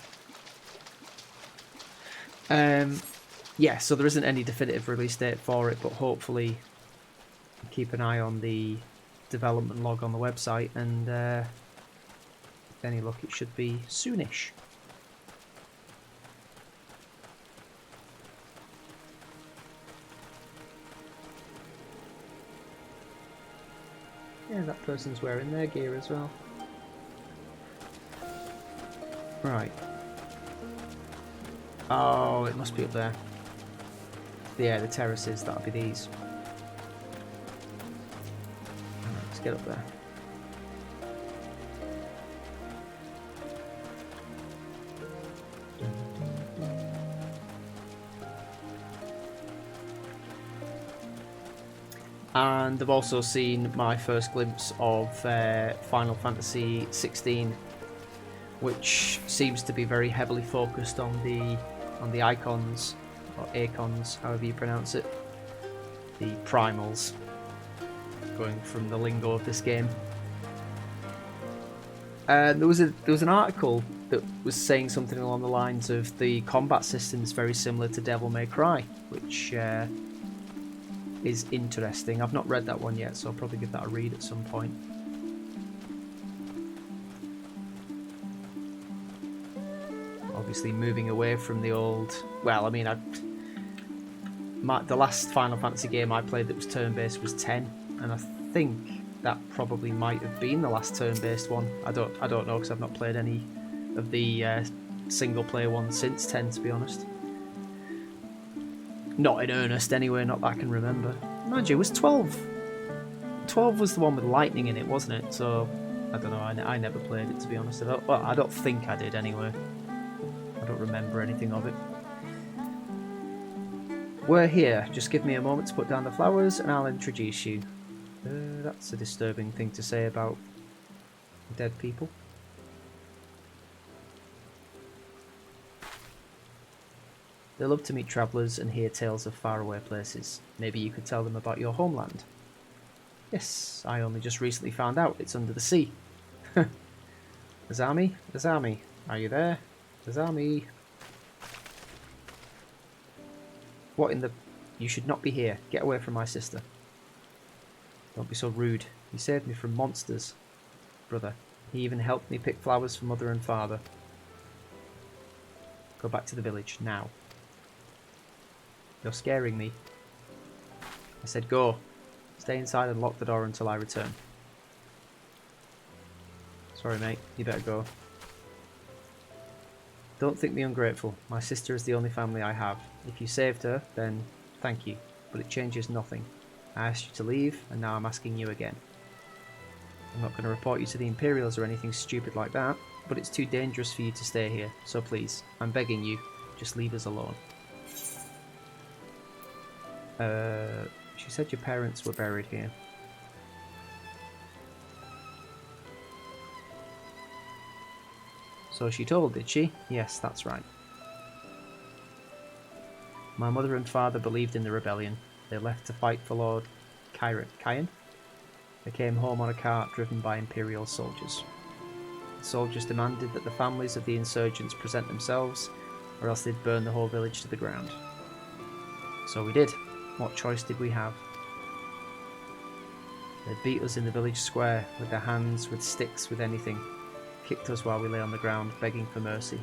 Yeah, so there isn't any definitive release date for it, but hopefully keep an eye on the development log on the website, and with any luck it should be soonish. Yeah, that person's wearing their gear as well. Right. Oh, it must be up there. Yeah, the terraces, that'll be these. Right, let's get up there. And I've also seen my first glimpse of Final Fantasy XVI, which seems to be very heavily focused on the icons, or acons, however you pronounce it, the primals, going from the lingo of this game. There was an article that was saying something along the lines of the combat system is very similar to Devil May Cry, which is interesting. I've not read that one yet, so I'll probably give that a read at some point. Obviously moving away from the old... Well, I mean, the last Final Fantasy game I played that was turn-based was 10, and I think that probably might have been the last turn-based one. I don't know, because I've not played any of the single-player ones since 10, to be honest. Not in earnest, anyway, not that I can remember. Mind you, it was 12. 12 was the one with lightning in it, wasn't it? So, I don't know, I never played it, to be honest. I don't think I did, anyway. I don't remember anything of it. We're here. Just give me a moment to put down the flowers and I'll introduce you. That's a disturbing thing to say about dead people. They love to meet travellers and hear tales of faraway places. Maybe you could tell them about your homeland. Yes, I only just recently found out it's under the sea. Azami? Azami, are you there? Azami? What in the... You should not be here. Get away from my sister. Don't be so rude. He saved me from monsters, brother. He even helped me pick flowers for mother and father. Go back to the village, now. You're scaring me. I said go. Stay inside and lock the door until I return. Sorry mate, you better go. Don't think me ungrateful. My sister is the only family I have. If you saved her, then thank you. But it changes nothing. I asked you to leave, and now I'm asking you again. I'm not going to report you to the Imperials or anything stupid like that, but it's too dangerous for you to stay here, so please, I'm begging you, just leave us alone. She said your parents were buried here. So she told, did she? Yes, that's right. My mother and father believed in the rebellion. They left to fight for Lord Kian. They came home on a cart driven by imperial soldiers. The soldiers demanded that the families of the insurgents present themselves, or else they'd burn the whole village to the ground. So we did. What choice did we have? They beat us in the village square, with their hands, with sticks, with anything. Kicked us while we lay on the ground, begging for mercy.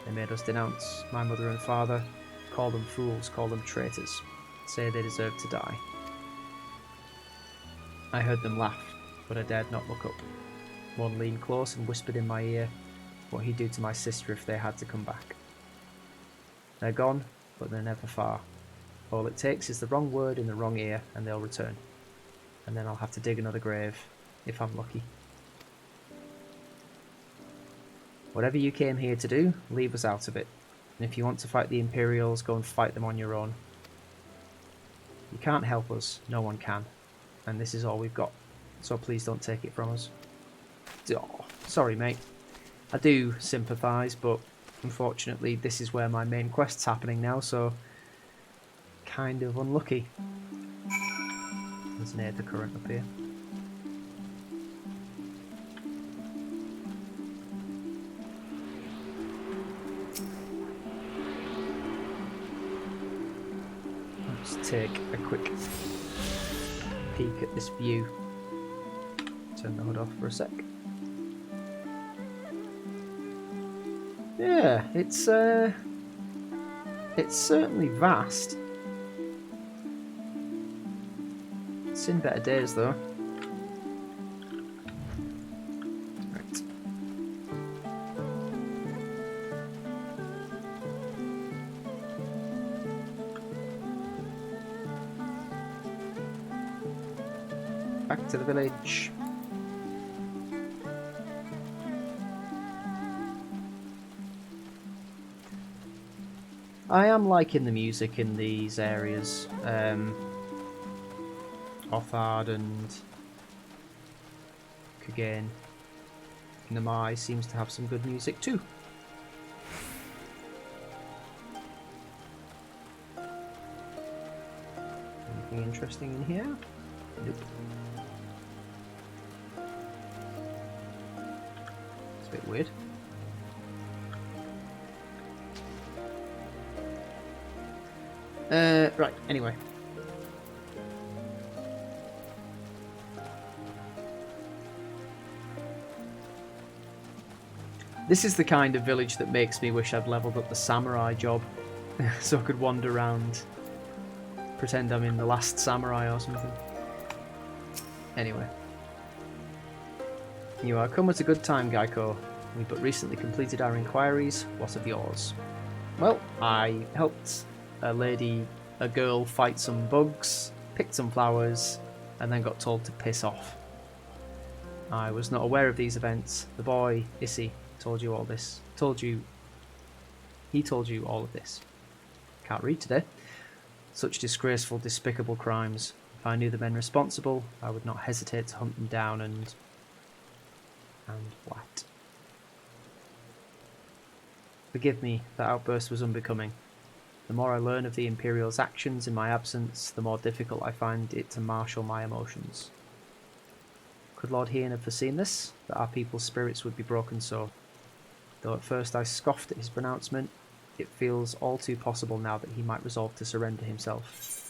They made us denounce my mother and father, call them fools, call them traitors, say they deserved to die. I heard them laugh, but I dared not look up. One leaned close and whispered in my ear what he'd do to my sister if they had to come back. They're gone, but they're never far. All it takes is the wrong word in the wrong ear, and they'll return. And then I'll have to dig another grave, if I'm lucky. Whatever you came here to do, leave us out of it. And if you want to fight the Imperials, go and fight them on your own. You can't help us, no one can. And this is all we've got. So please don't take it from us. Oh, sorry mate. I do sympathise, but unfortunately this is where my main quest's happening now, so kind of unlucky. There's an aether current up here. Let's take a quick peek at this view. Turn the hood off for a sec. Yeah, it's certainly vast. It's seen better days though. Right. Back to the village. I am liking the music in these areas. Othard and Kugane. Namai seems to have some good music too. Anything interesting in here? Nope. It's a bit weird. Right, anyway. This is the kind of village that makes me wish I'd leveled up the samurai job so I could wander around, pretend I'm in The Last Samurai or something. Anyway. You are come at a good time, Gaiko. We but recently completed our inquiries. What of yours? Well, I helped a girl fight some bugs, picked some flowers, and then got told to piss off. I was not aware of these events. The boy, Issy, told you all this. He told you all of this. Can't read today. Such disgraceful, despicable crimes. I knew the men responsible, I would not hesitate to hunt them down and what? Forgive me, that outburst was unbecoming. The more I learn of the Imperial's actions in my absence, the more difficult I find it to marshal my emotions. Could Lord Hien have foreseen this, that our people's spirits would be broken so? Though at first I scoffed at his pronouncement, it feels all too possible now that he might resolve to surrender himself.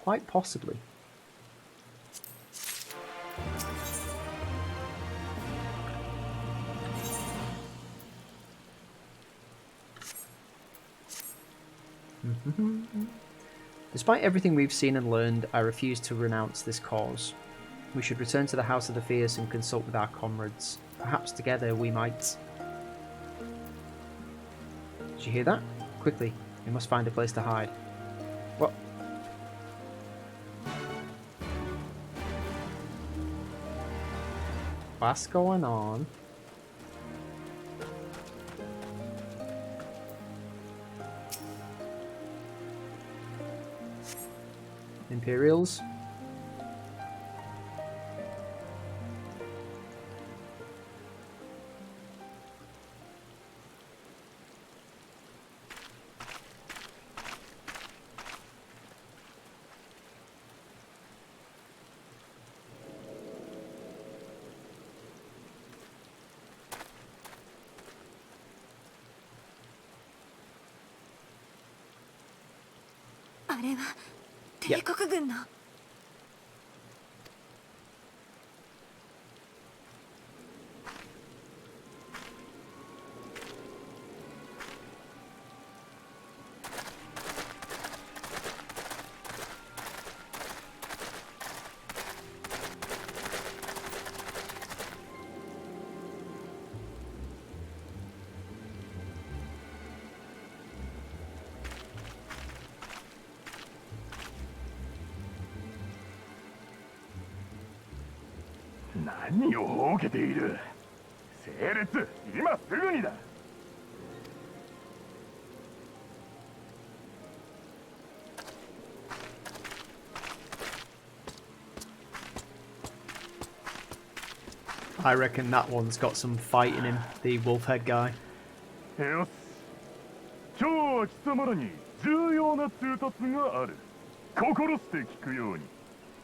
Quite possibly. Despite everything we've seen and learned, I refuse to renounce this cause. We should return to the House of the Fierce and consult with our comrades. Perhaps together we might... Did you hear that? Quickly, we must find a place to hide. What? What's going on? Imperials?何をほうけている。整列、今すぐにだ。I reckon that one's got some fight in him, the wolfhead guy. よし。今日は貴様らに重要な通達がある。心して聞くように。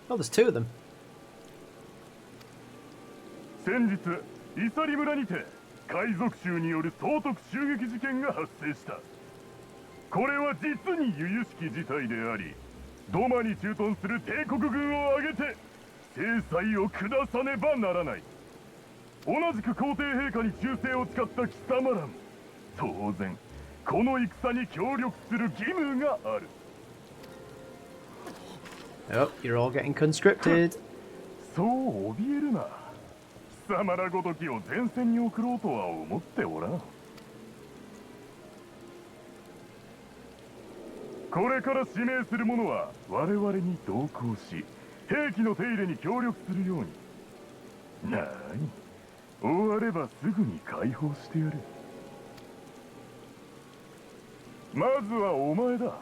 Oh, there's two of them. 先日、イサリ村にて海賊衆による総督襲撃事件が発生した。これは実に由々しき事態であり、ドマに駐屯する帝国軍を挙げて制裁を下さねばならない。同じく皇帝陛下に忠誠を誓った貴様らも当然この戦に協力する義務がある。Oh, you're all getting conscripted. そう怯えるな。貴様らごときを前線に送ろうとは思っておらん。これから指名する者は我々に同行し、兵器の手入れに協力するように。なーに、終わればすぐに解放してやる。まずはお前だ。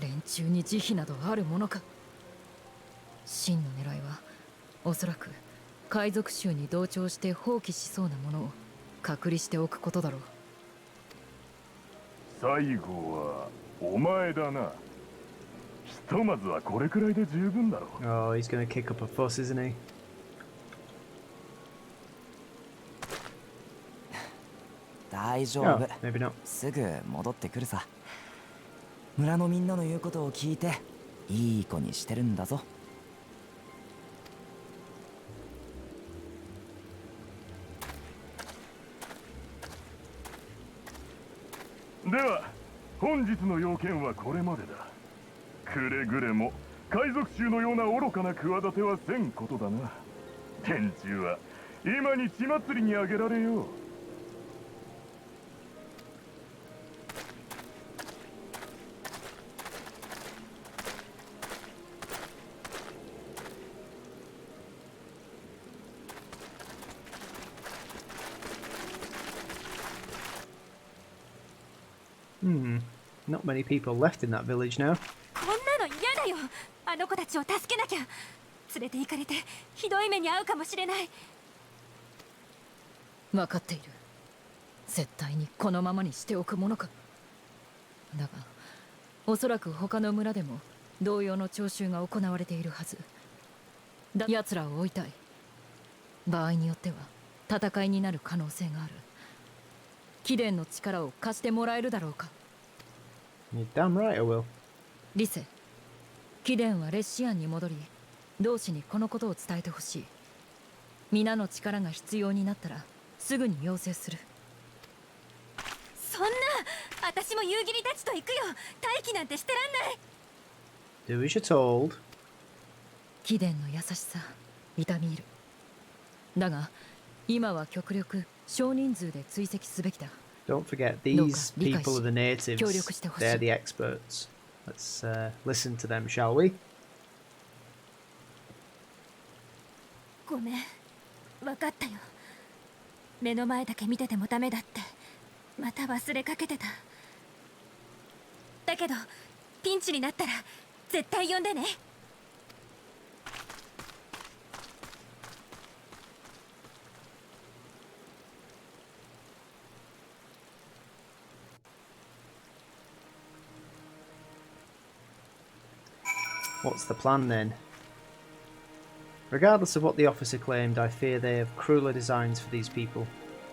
連中に慈悲などあるものか。真の狙いはおそらく海賊衆に同調して放棄しそうなものを隔離しておくことだろう。最後はお前だな。ひとまずはこれくらいで十分だろう。Oh, he's gonna kick up a fuss, isn't he? 大丈 Oh, 夫。 maybe not. すぐ戻ってくるさ。村のみんなの言うことを聞いていい子にしてるんだぞ。では本日の要件はこれまでだ。くれぐれも海賊衆のような愚かな企てはせんことだな。天中は今に血祭りにあげられよう。Not many people left in that village now. こんなの嫌だよ。あの子たちを助けなきゃ。連れて行かれてひどい目に遭うかもしれない。分かっている。絶対にこのままにしておくものか。だがおそらく他の村でも同様の徴収が行われているはず。奴らを追いたい。場合によっては戦いになる可能性がある。貴殿の力を貸してもらえるだろうか。 You're damn right I will. リセ、貴殿はレシアンに戻り同志にこのことを伝えてほしい。皆の力が必要になったらすぐに要請する。そんな、私も夕霧たちと行くよ。待機なんてしてらんない。 Do as you're told. 貴殿の優しさ痛み入る。だが今は極力少人数で追跡すべきだ。 Don't forget, these people are the natives. They're the experts. Let's listen to them, shall we? ごめん、分かったよ。目の前だけ見ててもダメだってまた忘れかけてた。だけどピンチになったら絶対呼んでね。 What's the plan then? Regardless of what the officer claimed, I fear they have crueler designs for these people.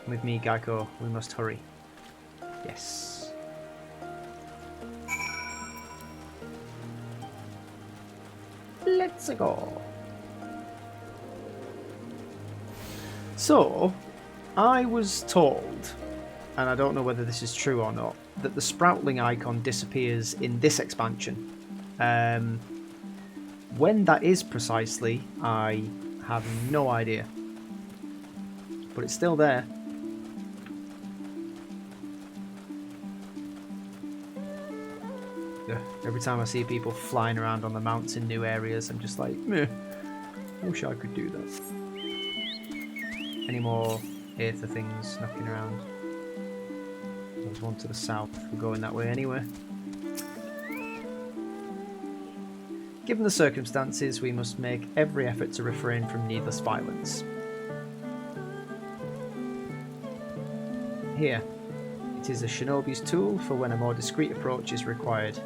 With me, Gaiko, we must hurry. Yes. Let's go. So, I was told, and I don't know whether this is true or not, that the Sproutling icon disappears in this expansion. When that is precisely, I have no idea. But it's still there. Ugh, every time I see people flying around on the mounts in new areas, I'm just like, meh, wish I could do that. Any more Aether things knocking around? There's one to the south. We're going that way anyway. Given the circumstances, we must make every effort to refrain from needless violence. Here. It is a shinobi's tool for when a more discreet approach is required.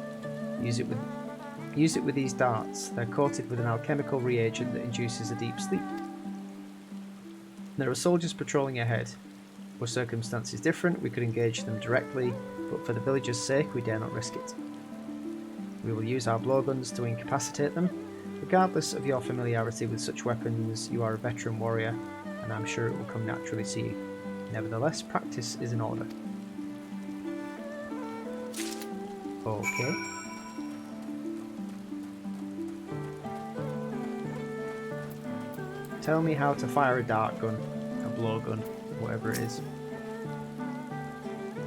Use it with these darts. They're coated with an alchemical reagent that induces a deep sleep. There are soldiers patrolling ahead. Were circumstances different, we could engage them directly, but for the villagers' sake, we dare not risk it. We will use our blowguns to incapacitate them. Regardless of your familiarity with such weapons, you are a veteran warrior, and I'm sure it will come naturally to you. Nevertheless, practice is in order. Okay. Tell me how to fire a dart gun, a blowgun, whatever it is.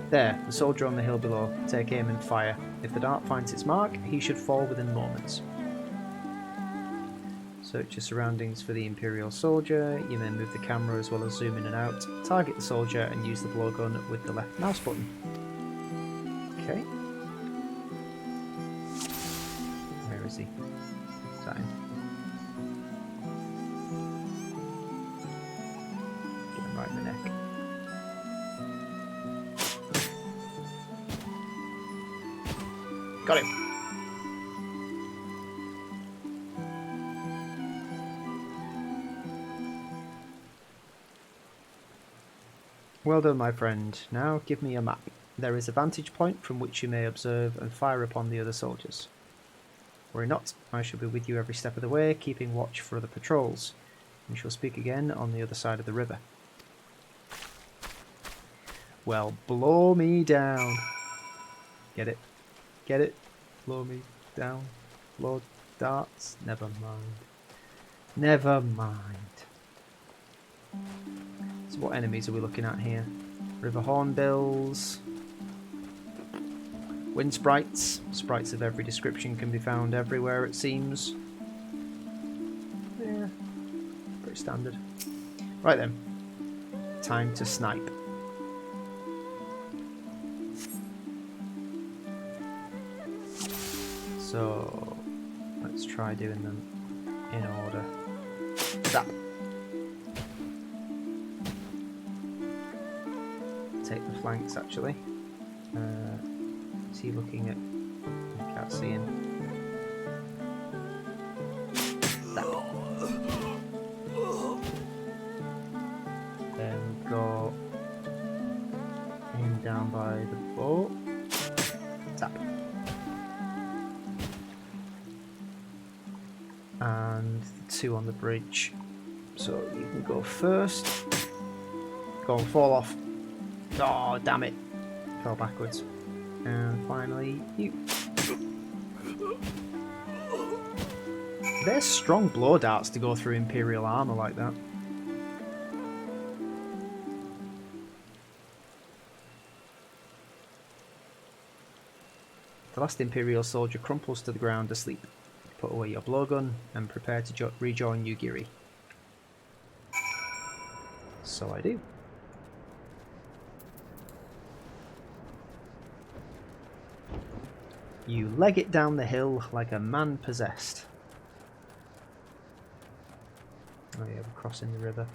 There, the soldier on the hill below. Take aim and fire. If the dart finds its mark, he should fall within moments. Search your surroundings for the imperial soldier. You may move the camera as well as zoom in and out. Target the soldier and use the blowgun with the left mouse button. Okay. Where is he? Is that him? Get him right in the neck. Got him. Well done, my friend. Now give me a map. There is a vantage point from which you may observe and fire upon the other soldiers. Worry not, I shall be with you every step of the way, keeping watch for other patrols. We shall speak again on the other side of the river. Well, blow me down. Get it? Get it? Blow me down. Blow darts. Never mind. Never mind. So what enemies are we looking at here? River hornbills. Wind sprites. Sprites of every description can be found everywhere, it seems. Yeah. Pretty standard. Right then. Time to snipe. So let's try doing them in order. Zap. Take the flanks actually. Is he looking at? I can't see him. Zap. Then we've got him down by the boat. Zap. And the two on the bridge. So you can go first. Go and fall off. Oh, damn it. Fell backwards. And finally, you. There's strong blow darts to go through imperial armor like that. The last imperial soldier crumples to the ground asleep. Put away your blowgun and prepare to rejoin Yugiri. So I do. You leg it down the hill like a man possessed. Oh yeah, we're crossing the river.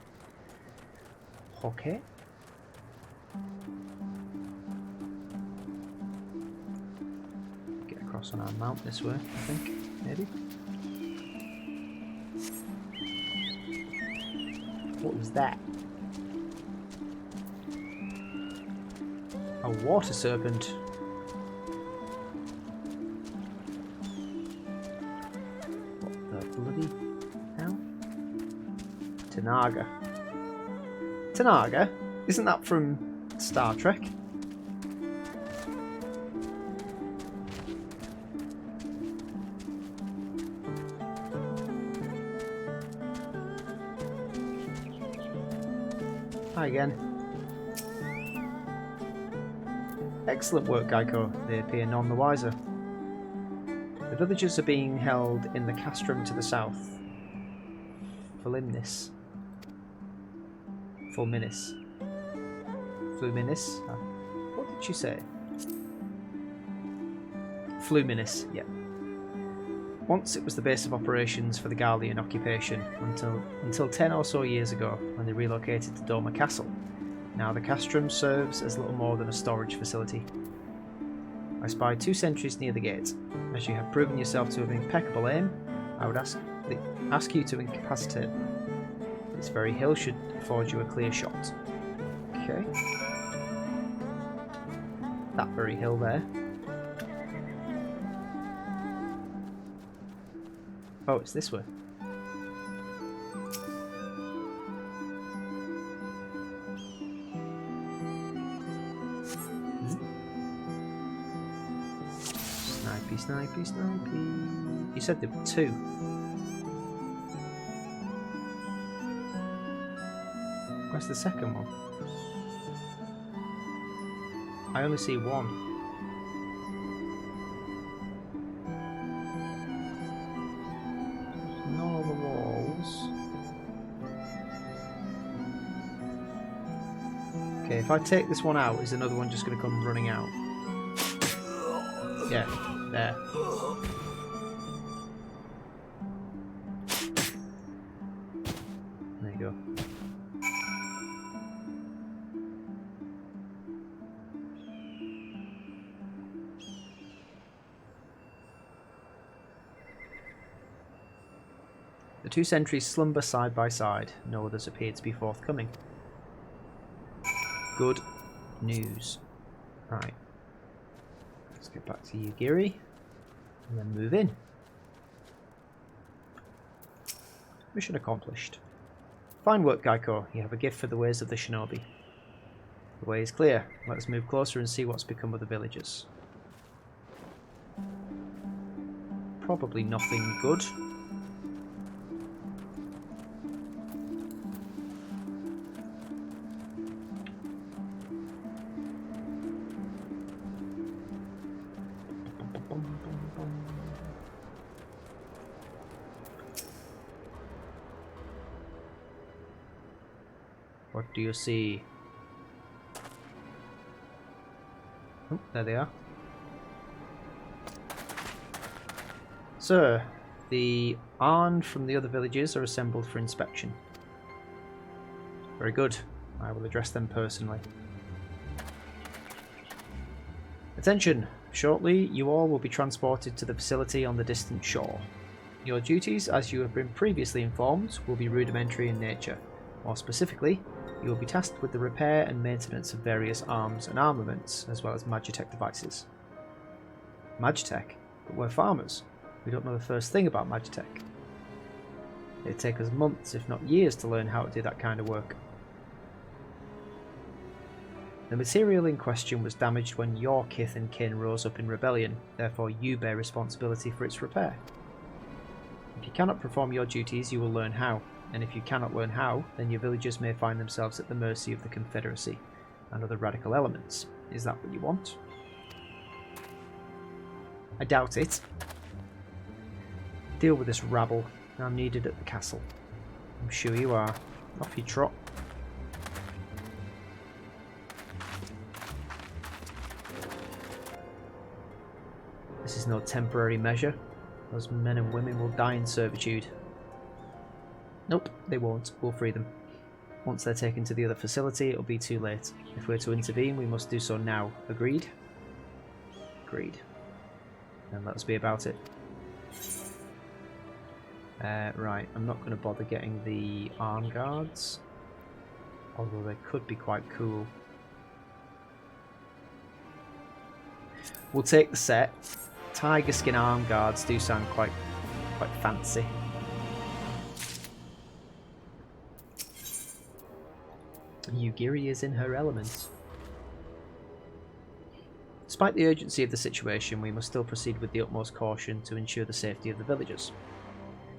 Okay. Get across on our mount this way, I think. Maybe. What was that? A water serpent. What the bloody hell? Tanaga. Tanaga? Isn't that from Star Trek? Hi again. Excellent work, Gaiko. They appear none the wiser. The villagers are being held in the castrum to the south. Fulminis. Fulminis. Fluminis? What did she say? Fluminis, yeah. Once it was the base of operations for the Garlean occupation until 10 or so years ago when they relocated to Doma Castle. Now the castrum serves as little more than a storage facility. I spied 2 sentries near the gate. As you have proven yourself to have impeccable aim, I would ask you to incapacitate them. This very hill should afford you a clear shot. Okay. That very hill there. Oh, it's this way. Snipey, snipey, snipey. You said there were 2. Where's the second one? I only see 1. Okay, if I take this one out, is another one just going to come running out? Yeah, there. There you go. The 2 sentries slumber side by side. No others appear to be forthcoming. Good news. Right. Let's get back to Yugiri and then move in. Mission accomplished. Fine work, Gaiko. You have a gift for the ways of the shinobi. The way is clear. Let us move closer and see what's become of the villagers. Probably nothing good. What do you see? Oh, there they are. Sir, the armed from the other villages are assembled for inspection. Very good. I will address them personally. Attention! Shortly, you all will be transported to the facility on the distant shore. Your duties, as you have been previously informed, will be rudimentary in nature. More specifically, you will be tasked with the repair and maintenance of various arms and armaments, as well as Magitech devices. Magitech? But we're farmers. We don't know the first thing about Magitech. It'd take us months, if not years, to learn how to do that kind of work. The material in question was damaged when your kith and kin rose up in rebellion, therefore you bear responsibility for its repair. If you cannot perform your duties, you will learn how, and if you cannot learn how, then your villagers may find themselves at the mercy of the Confederacy and other radical elements. Is that what you want? I doubt it. Deal with this rabble. I'm needed at the castle. I'm sure you are. Off you trot. This is no temporary measure. Those men and women will die in servitude. Nope, they won't. We'll free them. Once they're taken to the other facility, it'll be too late. If we're to intervene, we must do so now. Agreed? Agreed. And let us be about it. Right, I'm not going to bother getting the arm guards. Although they could be quite cool. We'll take the set. Tiger skin arm guards do sound quite fancy. Yugiri is in her element. Despite the urgency of the situation, we must still proceed with the utmost caution to ensure the safety of the villagers.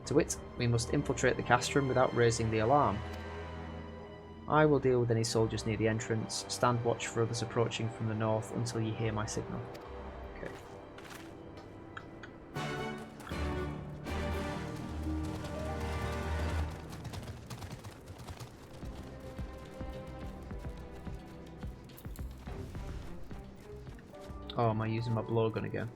To wit, we must infiltrate the castrum without raising the alarm. I will deal with any soldiers near the entrance. Stand watch for others approaching from the north until you hear my signal. Okay. Oh, am I using my blowgun again?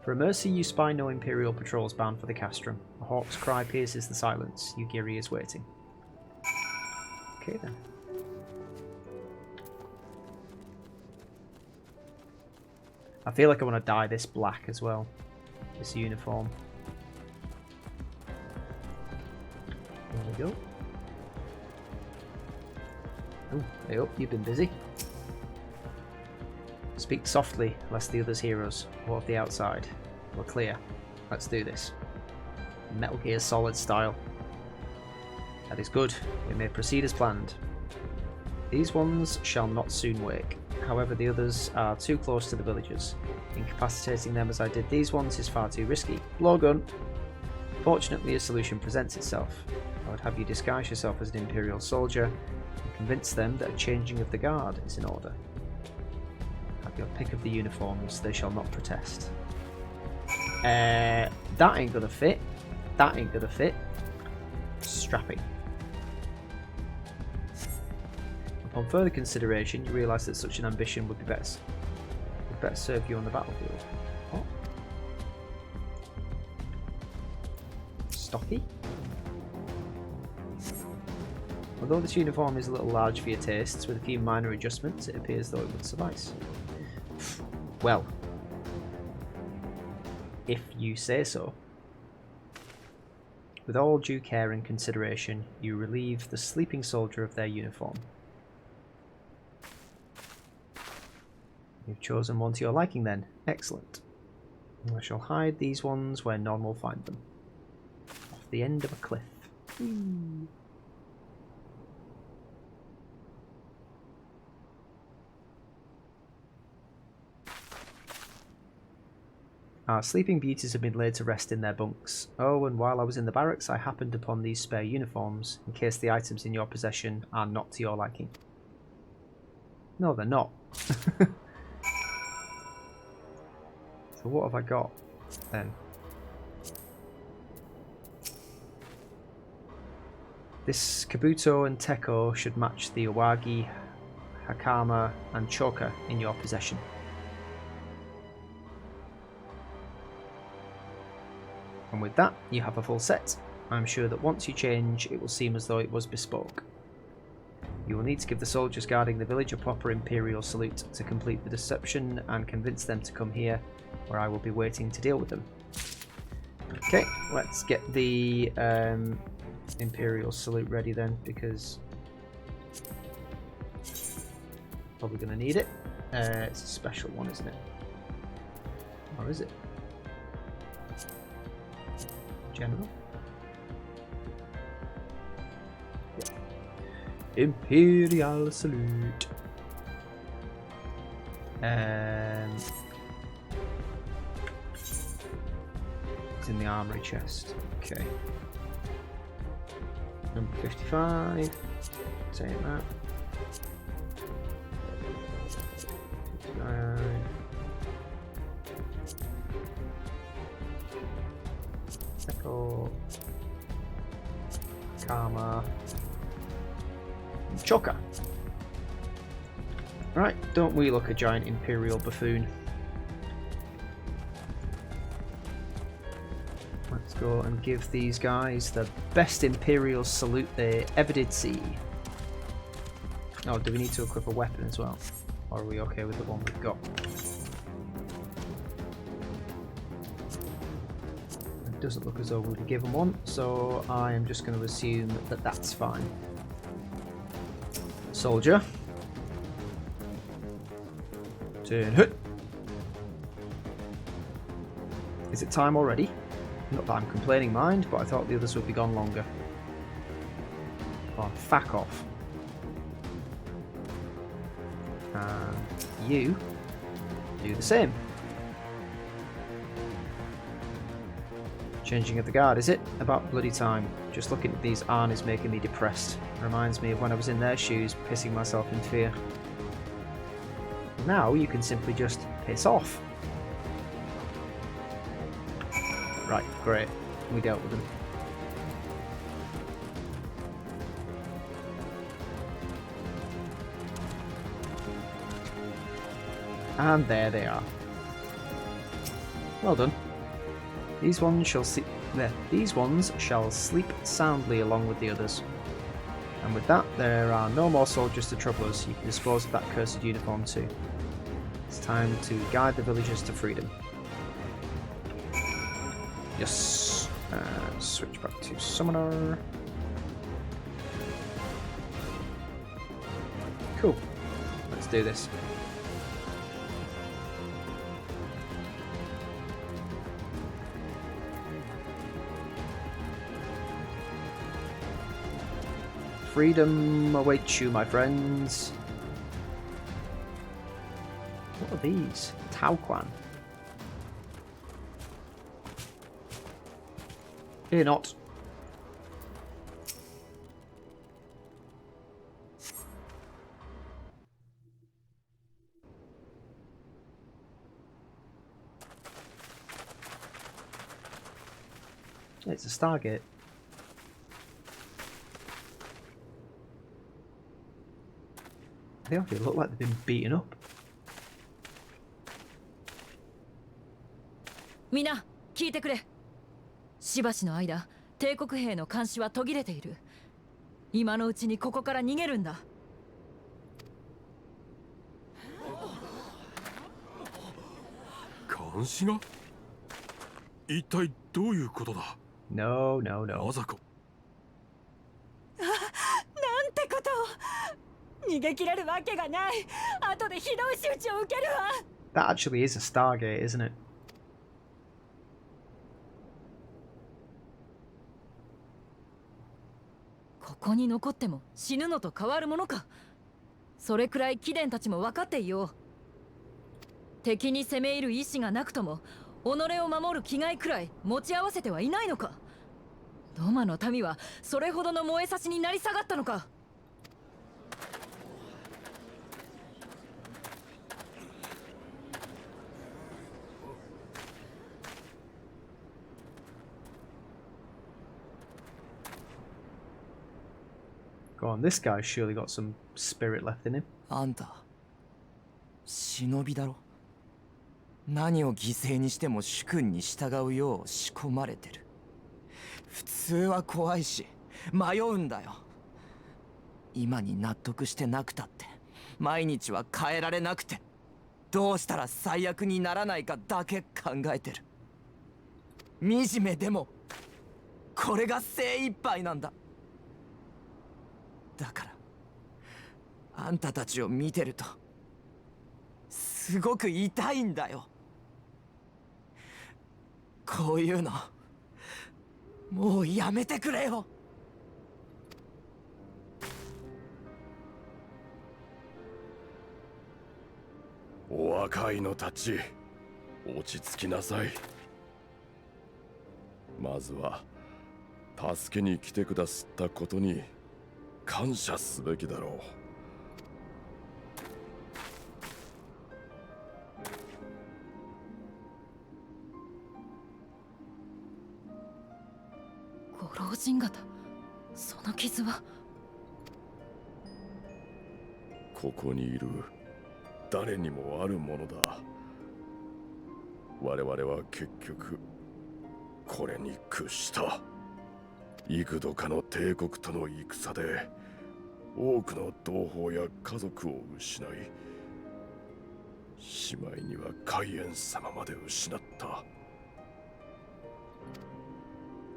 For a mercy, you spy no imperial patrols bound for the castrum. A hawk's cry pierces the silence. Yugiri is waiting. Okay then. I feel like I want to dye this black as well. This uniform. There we go. Oh, hey up, you've been busy. Speak softly, lest the others hear us. What of the outside? We're clear. Let's do this. Metal Gear Solid style. That is good. We may proceed as planned. These ones shall not soon wake. However, the others are too close to the villagers. Incapacitating them as I did these ones is far too risky. Blowgun! Fortunately, a solution presents itself. I would have you disguise yourself as an Imperial soldier and convince them that a changing of the guard is in order. Have your pick of the uniforms, they shall not protest. That ain't gonna fit. That ain't gonna fit. Strapping. Upon further consideration, you realise that such an ambition would better serve you on the battlefield. What? Stocky? Although this uniform is a little large for your tastes, with a few minor adjustments, it appears though it would suffice. Well, if you say so. With all due care and consideration, you relieve the sleeping soldier of their uniform. You've chosen one to your liking then. Excellent. I shall hide these ones where none will find them. Off the end of a cliff. Our sleeping beauties have been laid to rest in their bunks. Oh, and while I was in the barracks, I happened upon these spare uniforms, in case the items in your possession are not to your liking. No, they're not. So what have I got, then? This Kabuto and Teko should match the Owagi, Hakama, and Choka in your possession. And with that, you have a full set. I'm sure that once you change, it will seem as though it was bespoke. You will need to give the soldiers guarding the village a proper imperial salute to complete the deception and convince them to come here, where I will be waiting to deal with them. Okay, let's get the imperial salute ready then, because probably going to need it. It's a special one, isn't it? Or is it? General? Yeah. Imperial salute. It's in the armory chest. Okay. Number 55. Saying that. 59. Echo. Karma. Choka. Right, don't we look a giant imperial buffoon? Let's go and give these guys the best imperial salute they ever did see. Oh, do we need to equip a weapon as well? Or are we okay with the one we've got? It doesn't look as though we can give them one, so I am just going to assume that that's fine. Soldier. Turn hit. Is it time already? Not that I'm complaining, mind, but I thought the others would be gone longer. Oh, fuck off. And you do the same. Changing of the guard, is it? About bloody time. Just looking at these Arn is making me depressed. Reminds me of when I was in their shoes, pissing myself in fear. Now you can simply just piss off. Right, great. We dealt with them. And there they are. Well done. These ones shall sleep. These ones shall sleep soundly along with the others. And with that, there are no more soldiers to trouble us. You can dispose of that cursed uniform too. It's time to guide the villagers to freedom. Yes. Switch back to summoner. Cool. Let's do this. Freedom awaits you, my friends. What are these? Taoquan. Fear not. It's a Stargate. They actually look like they've been beaten up. みんな聞いてくれ。しばしの間、帝国兵の監視は途切れている。今のうちにここから逃げるんだ。監視が？一体どういうことだ？ No, no, no. まさか。なんてことを。逃げ切れるわけがない。後でひどい仕打ちを受けるわ。That actually is a Stargate, isn't it? ここに残っても死ぬのと変わるものか。それくらい貴殿たちも分かっていよう。敵に攻め入る意志がなくとも己を守る気概くらい持ち合わせてはいないのか。ドマの民はそれほどの燃えさしになり下がったのか。Go on, this guy's surely got some spirit left in him. あんた忍びだろ。何を犠牲にしても主君に従うよう仕込まれてる。普通は怖いし迷うんだよ。今に納得してなくたって毎日は変えられなくて、どうしたら最悪にならないかだけ考えてる。惨めでもこれが精一杯なんだ。だからあんたたちを見てるとすごく痛いんだよ。こういうのもうやめてくれよ。お若いのたち、落ち着きなさい。まずは助けに来てくださったことに感謝すべきだろう。ご老人方、その傷は。ここにいる誰にもあるものだ。我々は結局これに屈した。幾度かの帝国との戦で多くの同胞や家族を失い、しまいには海燕様まで失った。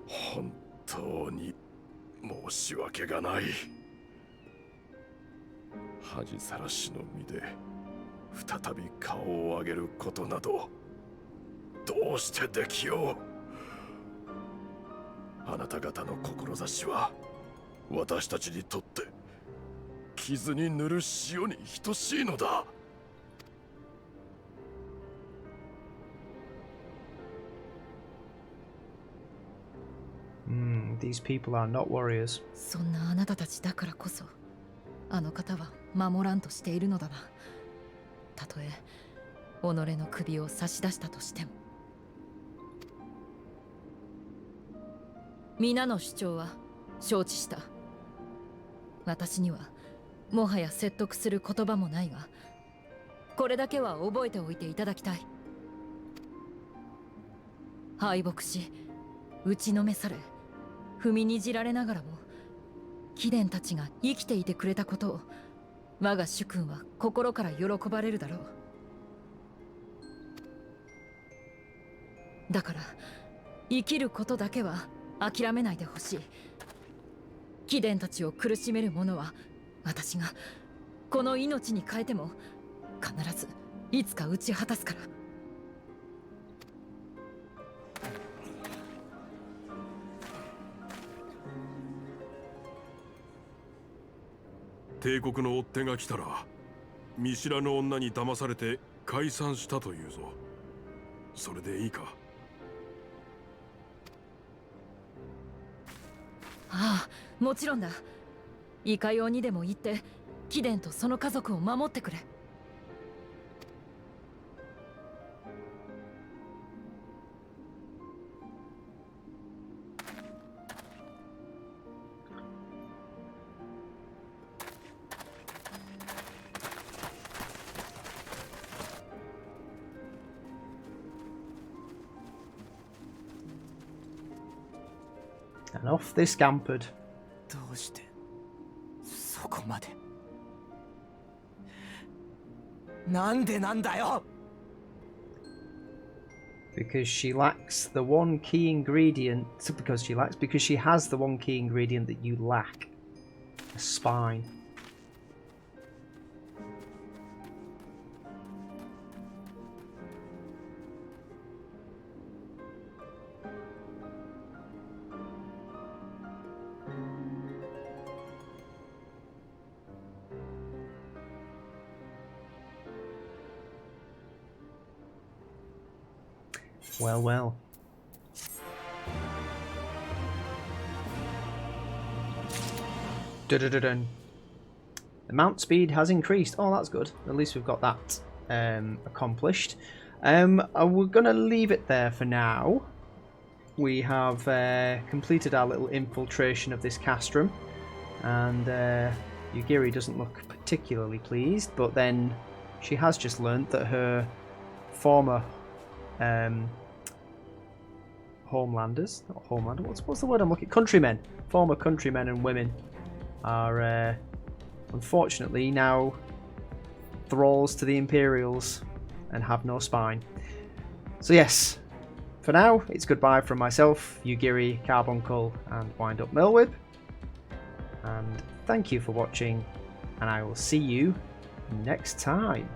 本当に申し訳がない。恥さらしの身で再び顔を上げることなどどうしてできよう。あなた方の志は私たちにとって傷に塗る塩に等しいのだ。These people are not warriors. そんなあなたたちだからこそ、あの方は守らんとしているのだな。たとえ己の首を差し出したとしても。皆の主張は承知した。私にはもはや説得する言葉もないが、これだけは覚えておいていただきたい。敗北し打ちのめされ踏みにじられながらも貴殿たちが生きていてくれたことを我が主君は心から喜ばれるだろう。だから生きることだけは諦めないでほしい。貴殿たちを苦しめる者は私がこの命に変えても必ずいつか打ち果たすから。帝国の追っ手が来たら見知らぬ女に騙されて解散したというぞ。それでいいか？ああ、もちろんだ。いかようにでも言って貴殿とその家族を守ってくれ。And off they scampered. どうしてそこまで。なんでなんだよ。 Because she lacks the one key ingredient. Because she has the one key ingredient that you lack. A spine. Well, well. Dun-dun-dun-dun. The mount speed has increased. Oh, that's good. At least we've got that accomplished. We're going to leave it there for now. We have completed our little infiltration of this castrum. And Yugiri doesn't look particularly pleased, but then she has just learnt that her former homelanders, not homelander, what's the word I'm looking, countrymen, former countrymen and women are unfortunately now thralls to the Imperials and have no spine. So yes, for now, it's goodbye from myself, Yugiri, Carbuncle, and Wind Up Millwhip. And thank you for watching, and I will see you next time.